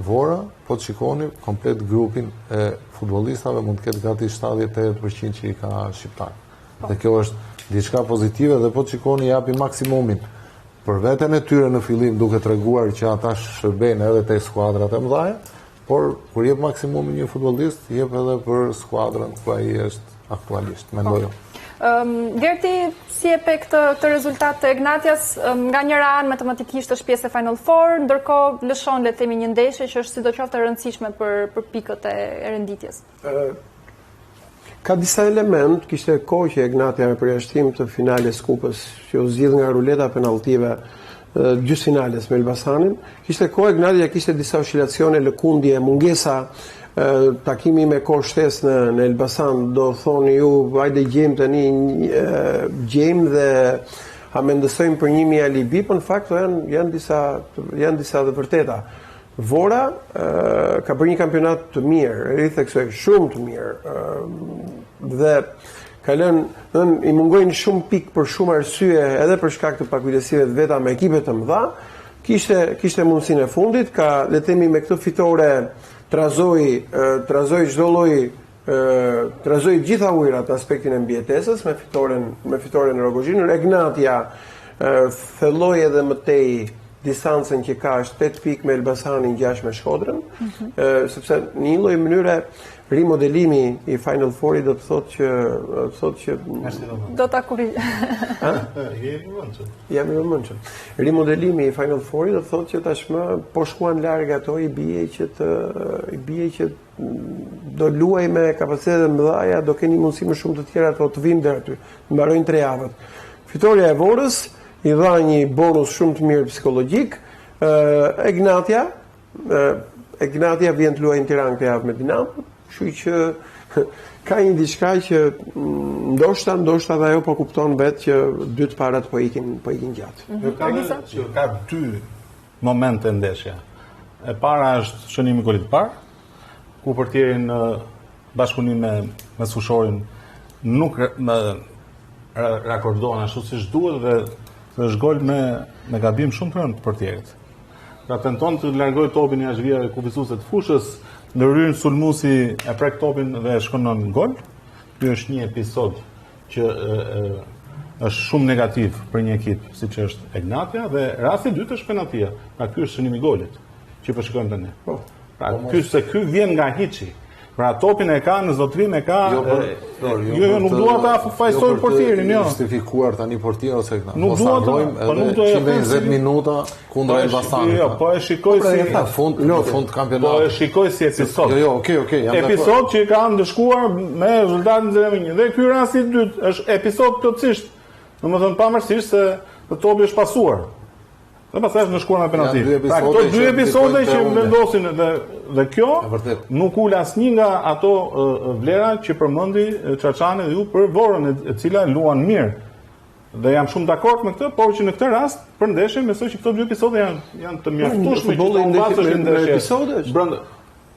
Vora, po të shikoni, komplet grupin e futbollistave mund të ketë gati 78% që i ka shqiptar. Dhe kjo është diçka pozitive dhe po të shikoni japi maksimumin për veten e tyre në fillim duke treguar që ata shërbejnë edhe te skuadrat e mëdha, por kur jep maksimumin një futbollist, jep edhe për skuadrën ku ai është aktualisht, mendoj. Gerti, si e pe këtë rezultat të Egnatias, nga njëra anë matematikisht është pjesë e Final Four, ndërkohë lëshon le të themi një ndeshje që është sidoqoftë e rëndësishme për pikët e renditjes. Ka disa element, kishte kohë që Egnatia me përjashtim të finales kupës, që u zgjidh nga ruleta penaltive gjysmëfinales me Elbasanin, kishte kohë Egnatia kishte disa oscilacione, lëkundje, mungesa, takimi me kohë shtesë në Elbasan, do thoni ju, hajde gjejmë tani gjejmë dhe a mendësojmë për 1000 alibi, por në fakt janë disa të vërteta. Vora ka bërë një kampionat të mirë, ritheksoj shumë të mirë, dhe ka lënë i mungojnë shumë pikë për shumë arsye, edhe për shkak të pakujdesive të veta me ekipe të mëdha, kishte mundësinë e fundit, ka le të themi me këtë fitore trazoi çdo lloj trazoi gjitha ujërat në aspektin e mbijetesës me fitoren e Rogozhinit. Egnatia thelloi edhe më tej distancën që ka është 8 pikë me Elbasanin, 6 me Shkodrën, sepse në një lloj mënyre rimodelimi i Final Fourit do të thotë që do ta kurrë. Jam i vëmendshëm. Rimodelimi i Final Fourit do të thotë që tashmë po shkuan larg ato i bie që do luaj me kapacitete të mëdha, do keni mundësi më shumë të tjera të vinë deri aty. Mbarojnë 3 javët. Fitoria e Vorës i dha një bonus shumë të mirë psikologjik. Egnatia vjen të luajë në Tiranë këtë javë me Dinamo, kështu që ka një diçka që ndoshta dhe ajo po kupton vetë që dy të parat po ikin gjatë. Ka 2 momente ndeshja. E para është shënimi i golit të parë, ku portierin bashkëpunim me Sushorin nuk rakordohen ashtu siç duhet dhe është gol me gabim shumë të rëndë të portierit. Pra tenton të largojë topin jashtë vijave kufizuese të fushës, ndërhyn sulmuesi e prek topin dhe shkon në gol. Ky është një episod që është shumë negativ për një ekip siç është Egnatia dhe rasti i dytë është penaltia. Pra ky është shënimi i golit që po shikojmë tani. Pra ky vjen nga hiçi. Pra topin e ka, në zotrim e ka. Jo, nuk dua ta fajsoj portierin, jo. Justifikuar tani portier ose këta. Nuk dua ta, po nuk do 120 minuta kundra Elbasanit. Jo, po e shikoj si në fund kampionatit. Po e shikoj si episod. Jo, okay, jam episod që ka ndëshkuar me rezultatin 0-1. Dhe ky rasti i dytë është episod plotësisht. Domethënë pavarësisht se topi është pasuar. Dhe pastaj është ndëshkuar me penalti. Pra këto dy episode që vendosin dhe kjo nuk ul asnjë nga ato vlera që përmendi Çaçani dhe ju për Vorën, e cila luan mirë. Dhe jam shumë dakord me këtë, por që në këtë rast për ndeshjen besoj që këto dy episode janë të mjaftueshme që të mbasësh ndeshje. Brenda.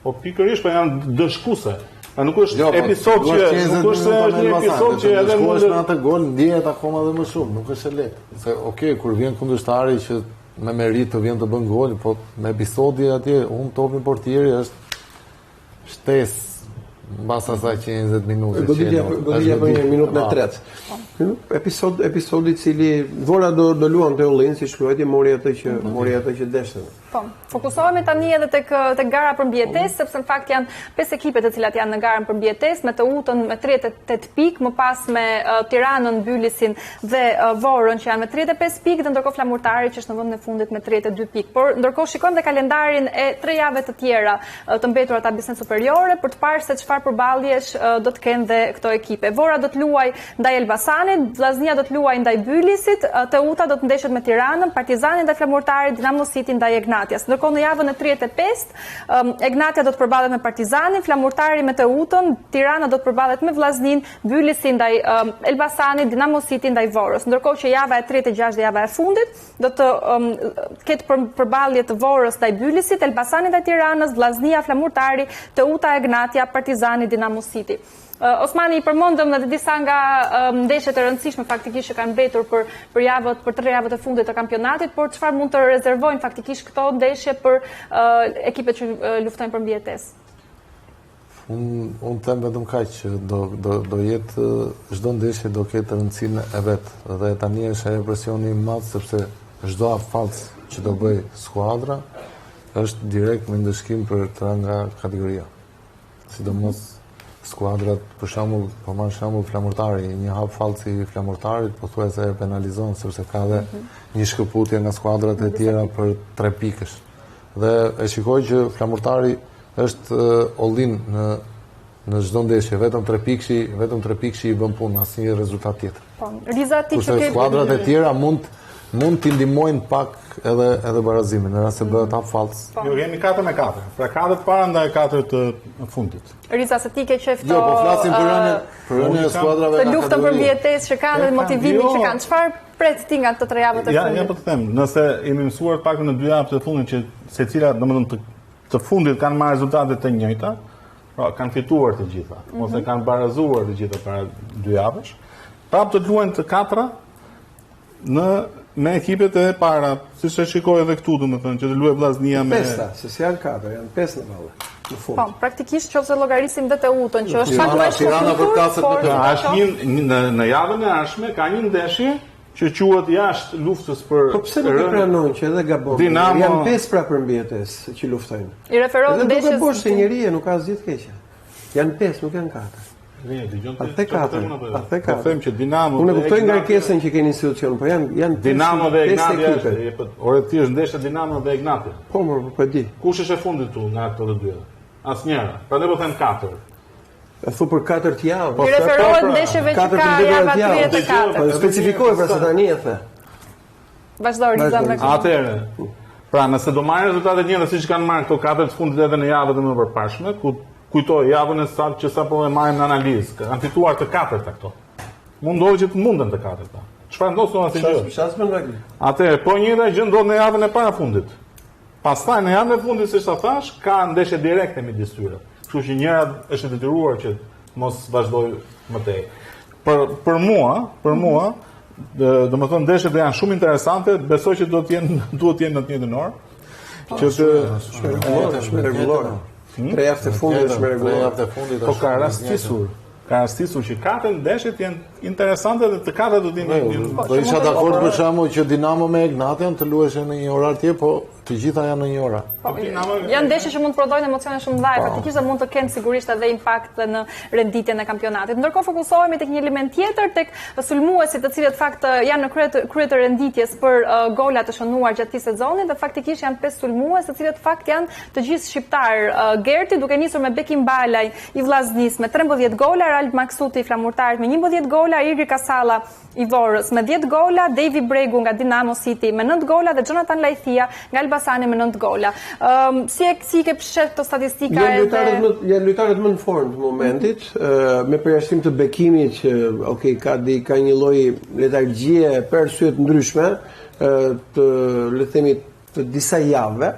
Po pikërisht po janë dëshkuese. A nuk është episod që nuk është një episod që edhe mund në atë gol ndihet akoma dhe më shumë, nuk është e lehtë. Se kur vjen kundërshtari që me merit të vjen të bën gol, po me episodi atje topin portieri është shtesë mbas asaj që 20 minuta. Goditja për një minutë në tretë. Episodi i cili Vora do luante Ullin si shkruajti, mori atë që deshte. Po, fokusohemi tani edhe tek gara për mbijetesë, sepse në fakt janë 5 ekipet të cilat janë në garën për mbijetesë, me Teutën me 38 pikë, më pas me Tiranën, Bylisin dhe Vorën që janë me 35 pikë, dhe ndërkohë Flamurtari që është në vendin e fundit me 32 pikë. Por ndërkohë shikojmë dhe kalendarin e 3 javëve të tjera të mbetura të abisen superiore për të parë se çfarë përballjesh do të kenë dhe këto ekipe. Vora do të luajë ndaj Elbasanit, Vllaznia do të luajë ndaj Bylisit, Teuta do të ndeshet me Tiranën, Partizani ndaj Flamurtarit, Dinamo City ndaj Egnatias. Ndërkohë në javën e 35, Egnatia do të përballet me Partizanin, Flamurtari me Teutën, Tirana do të përballet me Vllaznin, Bylisi ndaj Elbasanit, Dinamo City ndaj Vorës. Ndërkohë që java e 36 dhe java e fundit do të ketë përballje të Vorës ndaj Bylisit, Elbasanit ndaj Tiranës, Vllaznia, Flamurtari, Teuta, Egnatia, Partizani, Dinamo City. Osmani, i përmendëm në disa nga ndeshjet e rëndësishme faktikisht që kanë mbetur për 3 javët e fundit të kampionatit, por çfarë mund të rezervojnë faktikisht këto ndeshje për ekipet që luftojnë për mbijetesë? Unë them vetëm kaq që do jetë çdo ndeshje do ketë rëndësinë e vet, dhe tani është ajo presioni i madh sepse çdo afallc që do bëj skuadra është direkt me ndëshkim për të nga kategoria. Sidomos skuadrat, për shembull, po marr shembull Flamurtari, një hap fallci i Flamurtarit pothuajse e penalizon sepse ka edhe një shkëputje nga skuadrat e tjera për 3 pikësh. Dhe e shikoj që Flamurtari është all-in në çdo ndeshje, vetëm 3 pikëshi i bën punë, asnjë rezultat tjetër. Po, Riza ti që ke skuadrat e tjera mund t'i ndihmojnë pak edhe barazimin në rast se bëhet hap fallc. Jo, jemi 4-4. Pra 4 para ndaj 4 të fundit. Riza, se ti ke qefto... Jo, po flasim për rënien e skuadrave të luftën për mbijetesë që kanë dhe motivimin që kanë. Çfarë pret ti nga këto 3 javët e fundit? Ja, po të them, nëse jemi mësuar pak në 2 javët e fundit që secila, domethënë të fundit kanë marrë rezultate të njëjta, pra kanë fituar të gjitha, ose kanë barazuar të gjitha para 2 javësh, prapë të luajnë të 4 me ekipet e para, siç e shikoj edhe këtu, domethënë që të luajë Vllaznia me 5, se janë 4, janë 5 në vallë. Po, praktikisht nëse llogarisim dhe Teutën, që është pak më Tirana për klasat me të. Është në javën e ardhshme ka një ndeshje që quhet jashtë luftës për. Po pse nuk e pranojnë që edhe gabon? Janë 5 pra për mbijetesë që luftojnë. I referohet ndeshjes. Edhe bosh se njeriu nuk ka asgjë të keqe. Janë 5, nuk janë 4. Atë 4. Po them që Dinamo. Unë kuptoj ngarkesën që keni institucion, po janë Dinamo dhe Egnatia. Ore ti është ndeshja Dinamo dhe Egnatia. Po, po di. Kush është e fundit tu nga ato të dy? Asnjëra. Prandaj po them 4. E thu për 4 javë. I referohet ndeshjeve që ka java 34. Po specifikoj pra se tani e the. Vazhdo Riza me këtë. Atëherë. Pra nëse do marrë rezultate të njëjta siç kanë marrë këto 4 të fundit edhe në javët e mëparshme, ku kujtoj javën e saktë që sapo e marrim në analizë, kanë fituar të 4-ta këto. Mundohet që të munden të 4-ta. Çfarë ndodh asnjë gjë? Çfarë mendoj? Atëherë, po njëjta gjë ndodh në javën e parafundit. Pastaj në javën e fundit, siç ta thash, ka ndeshje direkte midis tyre. Kështu që njëra është e detyruar që mos vazhdojë më tej. Për mua, domethënë ndeshjet janë shumë interesante, besoj që duhet të jenë në të njëjtën orë. Që të rregullore. 3 javë të fundit është me rregullore. Po ka rastisur që 4 ndeshjet janë interesante dhe të katërt do t'jemi. Do isha dakord për shembull që Dinamo me Egnatin të luheshin në një orar tjetër, po të gjitha janë në një orë. Janë ndeshje që mund të prodhojnë emocione shumë të mëdha, faktikisht mund të kenë sigurisht edhe impakt në renditjen e kampionatit. Ndërkohë fokusohemi tek një element tjetër, tek sulmuesit, të cilët fakt janë në krye të renditjes për gola të shënuar gjatë këtij sezoni, dhe faktikisht janë 5 sulmues, të cilët fakt janë të gjithë shqiptar. Gerti duke nisur me Bekim Balaj i Vllaznis me 13 gola, Ralf Maksuti i Flamurtarit me 11 gola, Irgi Kasalla i Vorës me 10 gola, Devi Bregu nga Dinamo City me 9 gola dhe Jonathan Lajthia nga Elbasani me 9 gola. Si ke pshet këto statistika? Janë lojtarët më në formë të momentit, me përjashtim të Bekimit që ka një lloj letargjie për arsye të ndryshme, le të themi të disa javëve.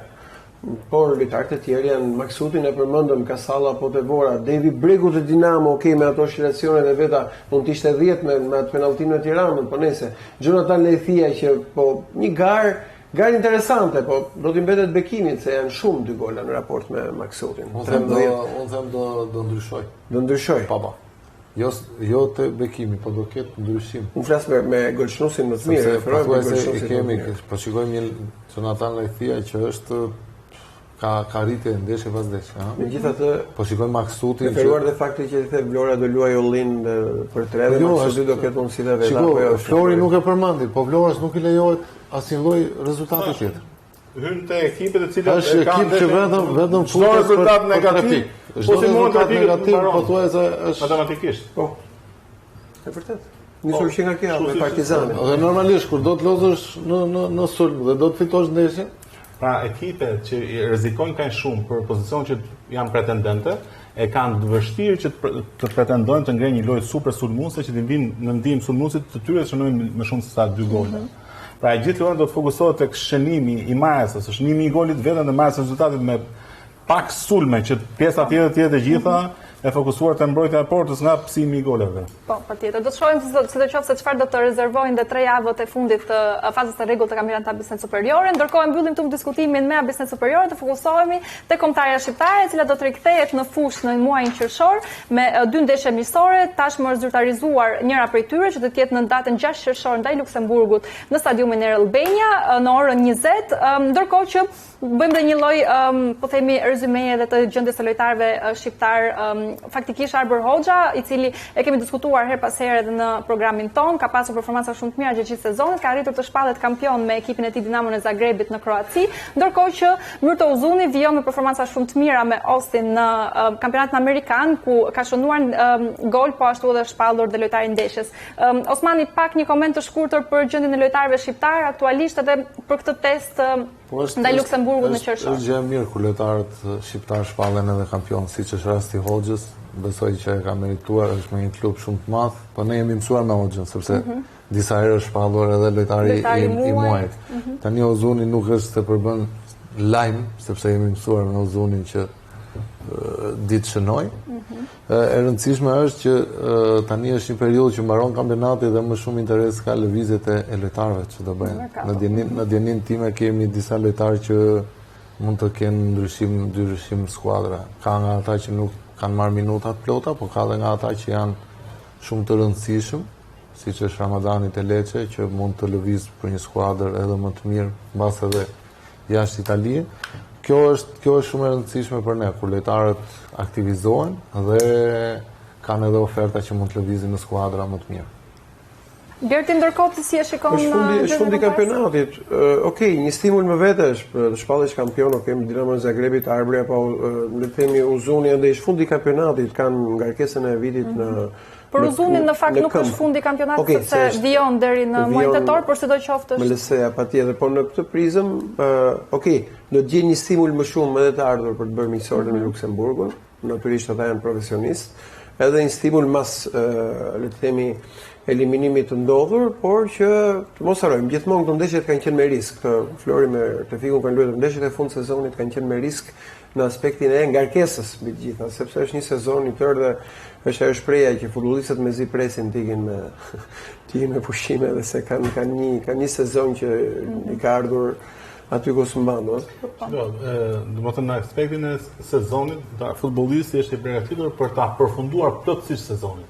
Por lojtarët e tjerë janë Maksutin e përmendëm, Kasalla apo Tevora, Devi Bregu të Dinamo, me ato oscilacionet e veta, mund të ishte 10 me atë penalltinë në Tiranë, po nese. Jonathan Lejthia që po një garë interesante, po do t'i mbetet Bekimit se janë shumë 2 gola në raport me Maksutin. Unë them do ndryshoj. Do ndryshoj. Po. Jo të Bekimi, po do ketë ndryshim. Unë flas me golshnusin më të mirë, referoj me kemi, po shikojmë një Jonathan Lejthia që është ka rritje ndeshje pas ndeshje. Megjithatë, po shikojmë Maksutin. Referuar dhe fakti që i the Vlora do luajë Ollin për 3 dhe Maksuti do ketë mundësi të vetë. Flori nuk e përmendi, po Vloras nuk i lejohet asnjë lloj rezultati tjetër. Hyn te ekipet e cilat është ekip që vetëm futet rezultat negativ. Po si mund të negativ, po thuaj se është matematikisht. Po. Është vërtet. Nisur që nga kjo me Partizanin. Dhe normalisht kur do të lozësh në sulm dhe do të fitosh ndeshjen, pra ekipet që rrezikojnë kaq shumë për pozicion që janë pretendente, e kanë të vështirë që të pretendojnë të ngrenë një lojë super sulmuese që të vinë në ndihmë sulmuesit të tyre të shënojnë më shumë se sa 2 gola. Pra e gjithë lojën do të fokusohet tek shënimi i marrës, ose shënimi i golit vetëm në marrës rezultatit me pak sulme që pjesa tjetër të gjitha e fokusuar të mbrojtja e portës nga psimi i goleve. Po, patjetër. Do të shohim sidoqoftë se çfarë do të rezervojnë dhe 3 javët e fundit të fazës së rregullt të kampionatit Abisnet Superiore. Ndërkohë mbyllim këtu diskutimin me Abisnet Superiore, të fokusohemi te kombëtarja shqiptare, e cila do të rikthehet në fushë në muajin qershor me 2 ndeshje miqësore, tashmë zyrtarizuar njëra prej tyre që do të jetë në datën 6 qershor ndaj Luksemburgut në stadiumin Erl Benja në orën 20, ndërkohë që bëjmë dhe një lloj po themi rezumeje edhe të gjendjes së lojtarëve shqiptar. Faktikisht Arbër Hoxha, i cili e kemi diskutuar her pas here edhe në programin ton, ka pasur performanca shumë të mira gjatë gjithë sezonit, ka arritur të shpallet kampion me ekipin e tij Dinamo në Zagrebit në Kroaci, ndërkohë që Myrto Uzuni vijon me performanca shumë të mira me Austin në kampionatin amerikan, ku ka shënuar gol, po ashtu edhe shpallur dhe lojtari i ndeshjes. Osmani, pak një koment të shkurtër për gjendjen e lojtarëve shqiptar aktualisht edhe për këtë test ndaj Luksemburgut në qershor. Është gjë e mirë kur lojtarët shqiptar shpallen edhe kampion, siç është rasti i Hoxhës. Besoj që e ka merituar, është me një klub shumë të madh, po ne jemi mësuar me Hoxhën, sepse disa herë është shpallur edhe lojtari i muajit. Tani Ozuni nuk është se përbën lajm, sepse jemi mësuar me Ozunin që ditë shënoj. E rëndësishme është që tani është një periudhë që mbaron kampionati dhe më shumë interes ka lëvizjet e lojtarëve që do bëjnë. Në djenin time kemi disa lojtarë që mund të kenë ndryshim skuadra. Ka nga ata që nuk kanë marrë minutat plota, po ka dhe nga ata që janë shumë të rëndësishëm, siç është Ramadani te Lecce, që mund të lëviz për një skuadër edhe më të mirë, mbas edhe jashtë Italie. Kjo është shumë e rëndësishme për ne, kur lojtarët aktivizohen dhe kanë edhe oferta që mund të lëvizin në skuadra më të mirë. Berti, ndërkohë si e shikon fundi i kampionatit. Një stimul më vete është për të shpallësh kampion, Dinamo Zagrebit, Arbëri apo le të themi Uzuni, edhe është fundi i kampionatit, kanë ngarkesën e vitit në Për Uzunin në fakt nuk është fundi i kampionatit, sepse vijon deri në muajin tetor, por sidoqoftë është. MLS-ja patjetër, por në këtë prizëm, do të gjejë një stimul më shumë edhe të ardhur për të bërë miqësorë me Luksemburgun, natyrisht ata janë profesionistë, edhe një stimul mas le të themi eliminimit të ndodhur, por që të mos harrojmë, gjithmonë këto ndeshjet kanë qenë me risk. Flori me Refikun kanë luajtur ndeshjet e fundit sezonit kanë qenë me risk në aspektin e ngarkesës mbi të gjitha, sepse është një sezon i tërë dhe është ajo shpreha që futbollistët mezi presin të ikin me pushime dhe se kanë një sezon që i ka ardhur aty ku së mban. Do të thënë në aspektin e sezonit, futbollisti është i përgatitur për ta përfunduar plotësisht sezonin.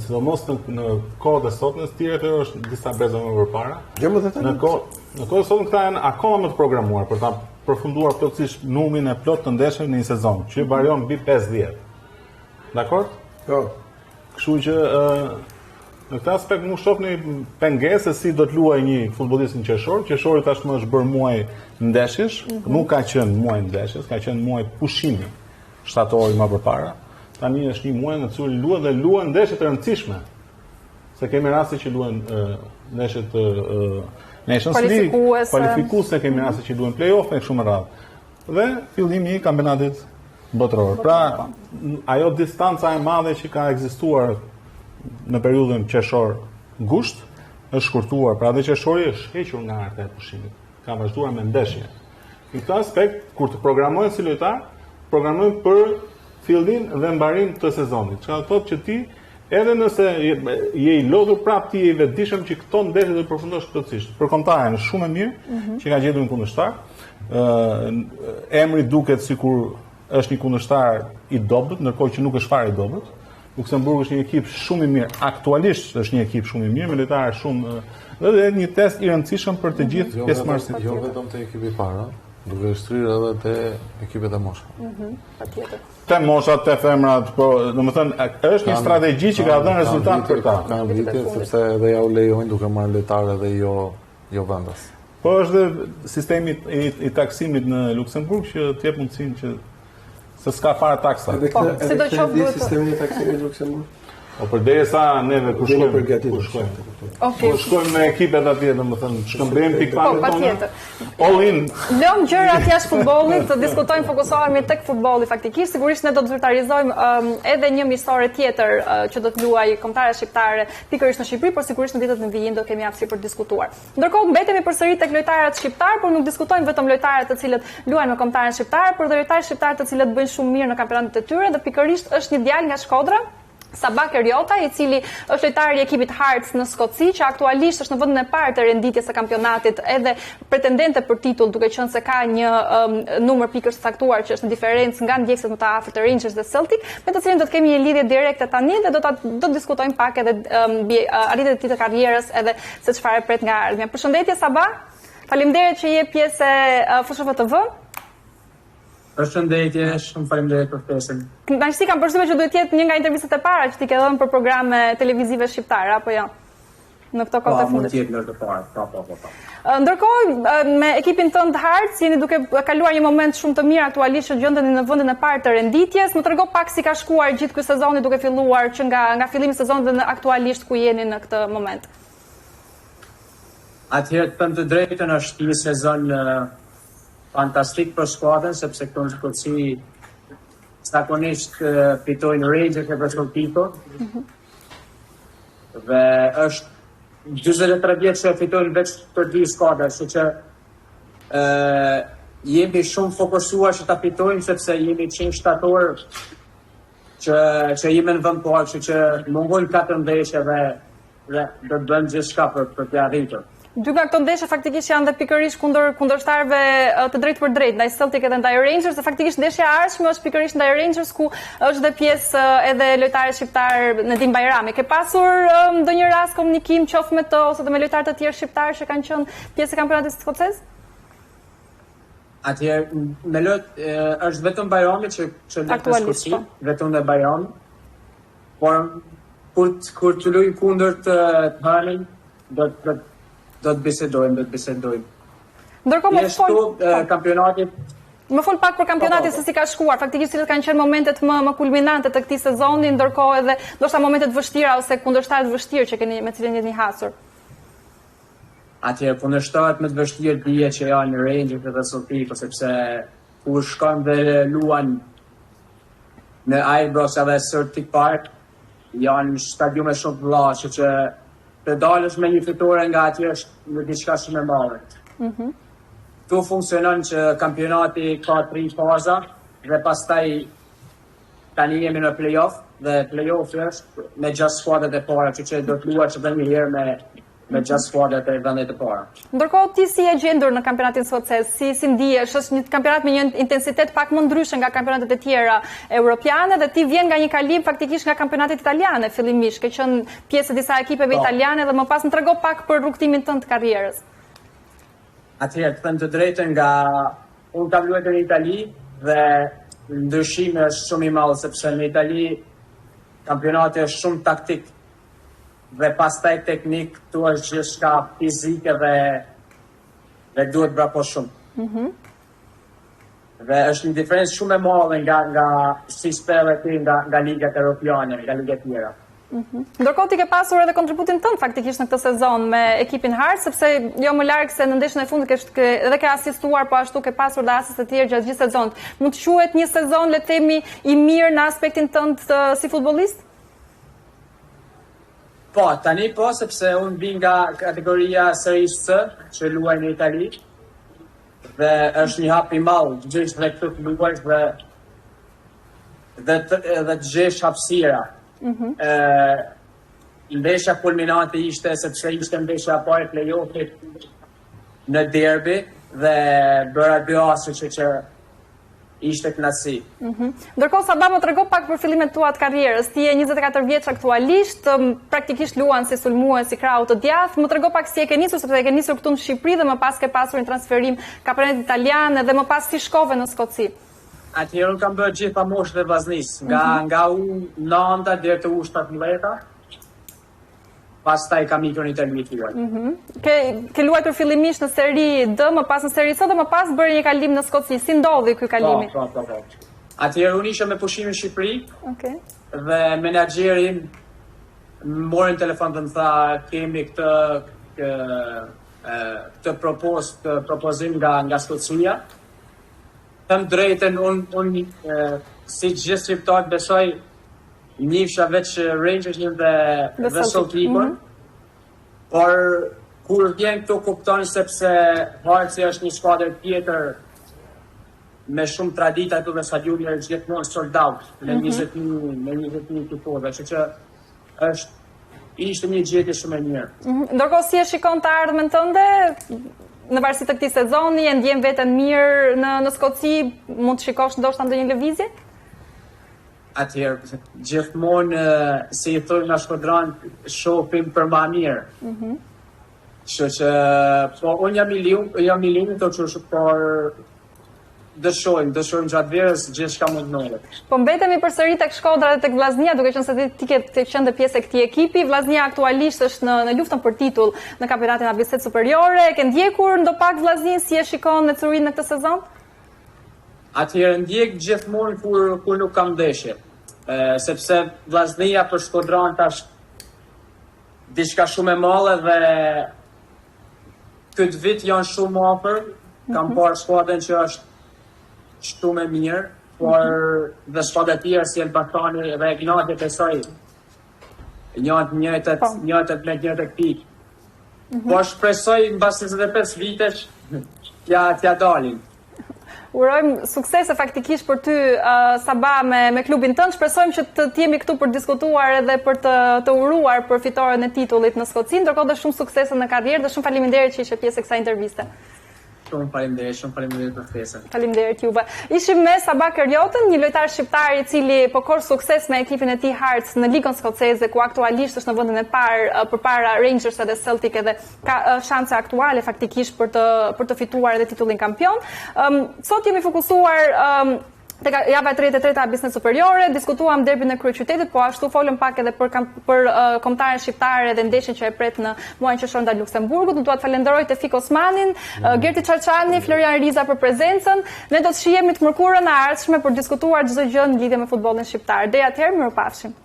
sidomos në kohët e sotme, tjetër është disa breza më përpara. Në kohët e sotme këta janë akoma më të programuar për ta përfunduar plotësisht numrin e plot të ndeshjeve në një sezon, që varion mbi 5-10. Dakor? Po. Kështu që në këtë aspekt nuk shoh një pengesë si do të luajë një futbollist në qershor. Qershori tashmë është bërë muaj ndeshjesh, nuk ka qenë muaj ndeshjes, ka qenë muaj pushimi shtatori më përpara. Tani është një muaj në të cilin luan dhe luan ndeshje të rëndësishme. Se kemi raste që luan ndeshje të Nations League, kualifikuese, kemi raste që luan play-off e kështu me radhë. Dhe fillimi i kampionatit botëror. Pra, ajo distanca e madhe që ka ekzistuar në periudhën qershor-gusht është shkurtuar, pra dhe qershori është hequr nga arka e pushimit. Ka vazhduar me ndeshje. Në këtë aspekt, kur të programojnë si lojtar, programojnë për fillim dhe mbarim të sezonit. Çka do thotë që ti, edhe nëse je i lodhur prap ti je i vetëdijshëm që këto ndeshje do të përfundosh plotësisht. Për kombëtaren është shumë e mirë që ka gjetur një kundërshtar. Emri duket sikur është një kundërshtar i dobët, ndërkohë që nuk është fare i dobët. Luksemburg është një ekip shumë i mirë, aktualisht është një ekip shumë i mirë, me lojtarë shumë dhe një test i rëndësishëm për të gjithë pjesëmarrësit. Jo vetëm te ekipi i parë, duke shtrirë edhe te ekipet e moshave. Patjetër. Te moshat, te femrat, po, domethënë është një strategji që ka dhënë rezultat për ta. Kanë vite sepse edhe ja u lejojnë duke marrë lojtarë dhe jo vendas. Po është dhe sistemi i taksimit në Luksemburg që të jep mundësinë që se s'ka fare taksa. Si do qoftë duhet sistemin e taksimit në Luksemburg? O përderisa neve kur shkojmë me ekipet atje, domethënë shkëmbejmë pikpamjet tona. All in. Lëm gjërat jashtë futbollit, të diskutojmë, fokusohemi tek futbolli faktikisht. Sigurisht ne do të zyrtarizojmë edhe një histori tjetër që do të luajë kombëtare shqiptare pikërisht në Shqipëri, por sigurisht në ditët në vijim do kemi aftësi për të diskutuar. Ndërkohë mbetemi përsëri tek lojtarët shqiptar, por nuk diskutojmë vetëm lojtarët të cilët luajnë me kombëtarën shqiptar, por edhe lojtarët shqiptar të cilët bëjnë shumë mirë në kampionatet e tyre dhe pikërisht është një djalë nga Shkodra, Sabah Keriota, i cili është lojtari i ekipit Hearts në Skoci, që aktualisht është në vendin e parë të renditjes së kampionatit, edhe pretendente për titull, duke qenë se ka një numër pikësh të caktuar që është në diferencë nga ndjekësit më të afërt të Rangers dhe Celtic, me të cilin do të kemi një lidhje direkte tani dhe do të diskutojmë pak edhe arritjet e tij të karrierës edhe se çfarë pret nga ardhmja. Përshëndetje Sabah. Faleminderit që je pjesë e Fushë TV. Përshëndetje, shumë faleminderit për ftesën. Kënaqësi kam përshtypjen që duhet të jetë një nga intervistat e para që ti ke dhënë për programe televizive shqiptare, apo jo? Në këto kohë të fundit. Po, mund të jetë në të parë, po. Ndërkohë, me ekipin tënd Hearts jeni duke kaluar një moment shumë të mirë aktualisht që gjendeni në vendin e parë të renditjes. Më trego pak si ka shkuar gjithë ky sezon duke filluar që nga fillimi i sezonit dhe aktualisht ku jeni në këtë moment. Atëherë të them të drejtën është një sezon fantastik për skuadrën, sepse këto në Shkoci zakonisht fitojnë Rangers e Celtic. Dhe është 43 vjet që fitojnë veç për dy skuadra, kështu që jemi shumë fokusuar që ta fitojmë sepse jemi 100 shtator që jemi në vend parë, kështu që mungojnë 4 ndeshje dhe do të bëjmë gjithçka për të arritur. Dy nga këto ndeshje faktikisht janë dhe pikërisht kundërshtarëve të drejtë për drejtë, ndaj Celtic edhe ndaj Rangers, dhe faktikisht ndeshja e ardhshme është pikërisht ndaj Rangers ku është dhe pjesë edhe lojtari shqiptar Nedim Bajrami. Ke pasur ndonjë rast komunikim qoftë me të ose me lojtarë të tjerë shqiptar që kanë qenë pjesë e kampionatit skocez? Atëherë me është vetëm Bajrami që në Skoci, vetëm dhe Bajrami. Por kur të luajmë kundër të Hanin, do të bisedojmë. Ndërkohë kampionatit. Më fol pak për kampionatin se si ka shkuar. Faktikisht cilat kanë qenë momentet më kulminante të këtij sezoni, ndërkohë edhe ndoshta momentet vështira ose kundërshtarët vështirë që me cilin jeni hasur. Atëherë kundërshtarët më të vështirë dihet që janë Rangers dhe Celtic, sepse kur shkon dhe luan në Ibrox edhe Celtic Park, janë stadiume shumë të mëdha, që të dalësh me një fitore nga atje është në diçka shumë e madhe. Tu funksionon që kampionati ka 3 faza dhe pastaj tani jemi në play-off dhe play-off është me 6 skuadrat e para, që do të luash edhe një herë me gjatë skuadrat e vendit të para. Ndërkohë ti si e gjendur në kampionatin skocez? Si ndihesh? Është një kampionat me një intensitet pak më ndryshe nga kampionatet e tjera europiane dhe ti vjen nga një kalim faktikisht nga kampionatet italiane fillimisht, ke qenë pjesë e disa ekipeve italiane dhe më pas më trego pak për rrugtimin tënd të karrierës. Atëherë, të them të drejtën, unë kam luajtur në Itali dhe ndryshimi është shumë i madh sepse në Itali kampionati është shumë taktik dhe pastaj teknik, këtu është gjithçka fizike dhe duhet brapo shumë. Dhe është një diferencë shumë e madhe nga si spellet ti nga ligat europiane, nga ligat tjera. Ndërkohë ti ke pasur edhe kontributin tënd faktikisht në këtë sezon me ekipin Hearts, sepse jo më larg se në ndeshjen e fundit edhe ke asistuar, po ashtu ke pasur dhe asiste të tjerë gjatë gjithë sezonit. Mund të quhet një sezon, le të themi, i mirë në aspektin tënd si futbollist? Po, tani po, sepse unë vi nga kategoria Serie C, që luaj në Itali, dhe është një hap i madh, gjesh dhe këtu të luajsh dhe të gjesh hapësira. Ndeshja kulminante ishte sepse ishte ndeshja e parë e play-offit në derbi dhe bëra 2 asë që ishte knasi. Ndërkohë Sabah më trego pak për fillimet tua të karrierës. Ti je 24 vjeç aktualisht, praktikisht luan si sulmues, si krau të djathtë. Më trego pak si e ke nisur, sepse e ke nisur këtu në Shqipëri dhe më pas ke pasur një transferim kampionatit italian dhe më pas si shkove në Skoci. Atëherë unë kam bërë gjitha moshët e vllaznis, nga U9 deri te U17. Pastaj kam ikur në Itali të luaj. Ke luajtur fillimisht në seri D, më pas në seri C dhe më pas bërë një kalim në Skoci. Si ndodhi ky kalimi? Po. Atëherë unë isha me pushim në Shqipëri dhe menaxheri morën në telefon dhe më tha kemi këtë propozim nga Skocia. Them drejtën, unë si gjithë shqiptarët besoj njifsha veç Rangers dhe Saltikun, por kur vjen këtu kupton sepse Hearts është një skuadër tjetër me shumë tradita këtu dhe stadiumi është gjithmonë sold out me 20.000 tifozë, kështu që ishte një gjetje shumë e mirë. Ndërkohë si e shikon të ardhmen tënde? Në varësi të këtij sezoni, e ndjen veten mirë në Skoci, mund të shikosh ndoshta ndonjë lëvizje? Atëherë, gjithmonë, si i thonë nga Shkodran, shohim për ma mirë. Kështu që, po, unë jam i limit të qështu, por dëshojmë gjatë verës, gjithë shka mund nëllë. Po mbetemi përsëri tek Shkodra dhe tek Vllaznia, duke qenë se ti ke qenë pjesë e këtij ekipi. Vllaznia aktualisht është në luftën për titull në kampionatin ABC superiore. Ke ndjekur ndopak Vllaznin, si e shikon në Turin në këtë sezon? Atëherë ndjek gjithmonë kur nuk kam ndeshje. Sepse Vllaznia për Shkodran tash diçka shumë e madhe dhe këtë vit janë shumë afër. Kam parë skuadrën që është shumë e mirë, por dhe skuadra tjera si Elbasani dhe Ignati besoj janë njëjtët me njëjtë pikë. Po shpresoj mbas 25 vitesh t'ja dalin. Urojmë suksese faktikisht për ty Sabah me klubin tënd. Shpresojmë që të jemi këtu për diskutuar edhe për të uruar për fitoren e titullit në Skoci. Ndërkohë dhe shumë suksese në karrierë dhe shumë faleminderit që ishe pjesë e kësaj interviste. Shumë faleminderit për ftesën. Faleminderit juve. Ishim me Sabah Kërjotën, një lojtar shqiptar i cili po sukses me ekipin e tij Hearts në Ligën Skoceze, ku aktualisht është në vendin e parë përpara Rangers dhe Celtic dhe ka shanse aktuale faktikisht për të fituar edhe titullin kampion. Sot jemi fokusuar tek java 33 e Business Superiore, diskutuam derbin e kryeqytetit, po ashtu folëm pak edhe për kombëtaren shqiptare dhe ndeshjen që e pret në muajin qershor ndaj Luksemburgut. Dua të falenderoj Tefik Osmanin, Gerti Çarçani, Florian Riza për prezencën. Ne do të shihemi të mërkurën e ardhshme për diskutuar çdo gjë në lidhje me futbollin shqiptar. Deri atëherë, mirupafshim.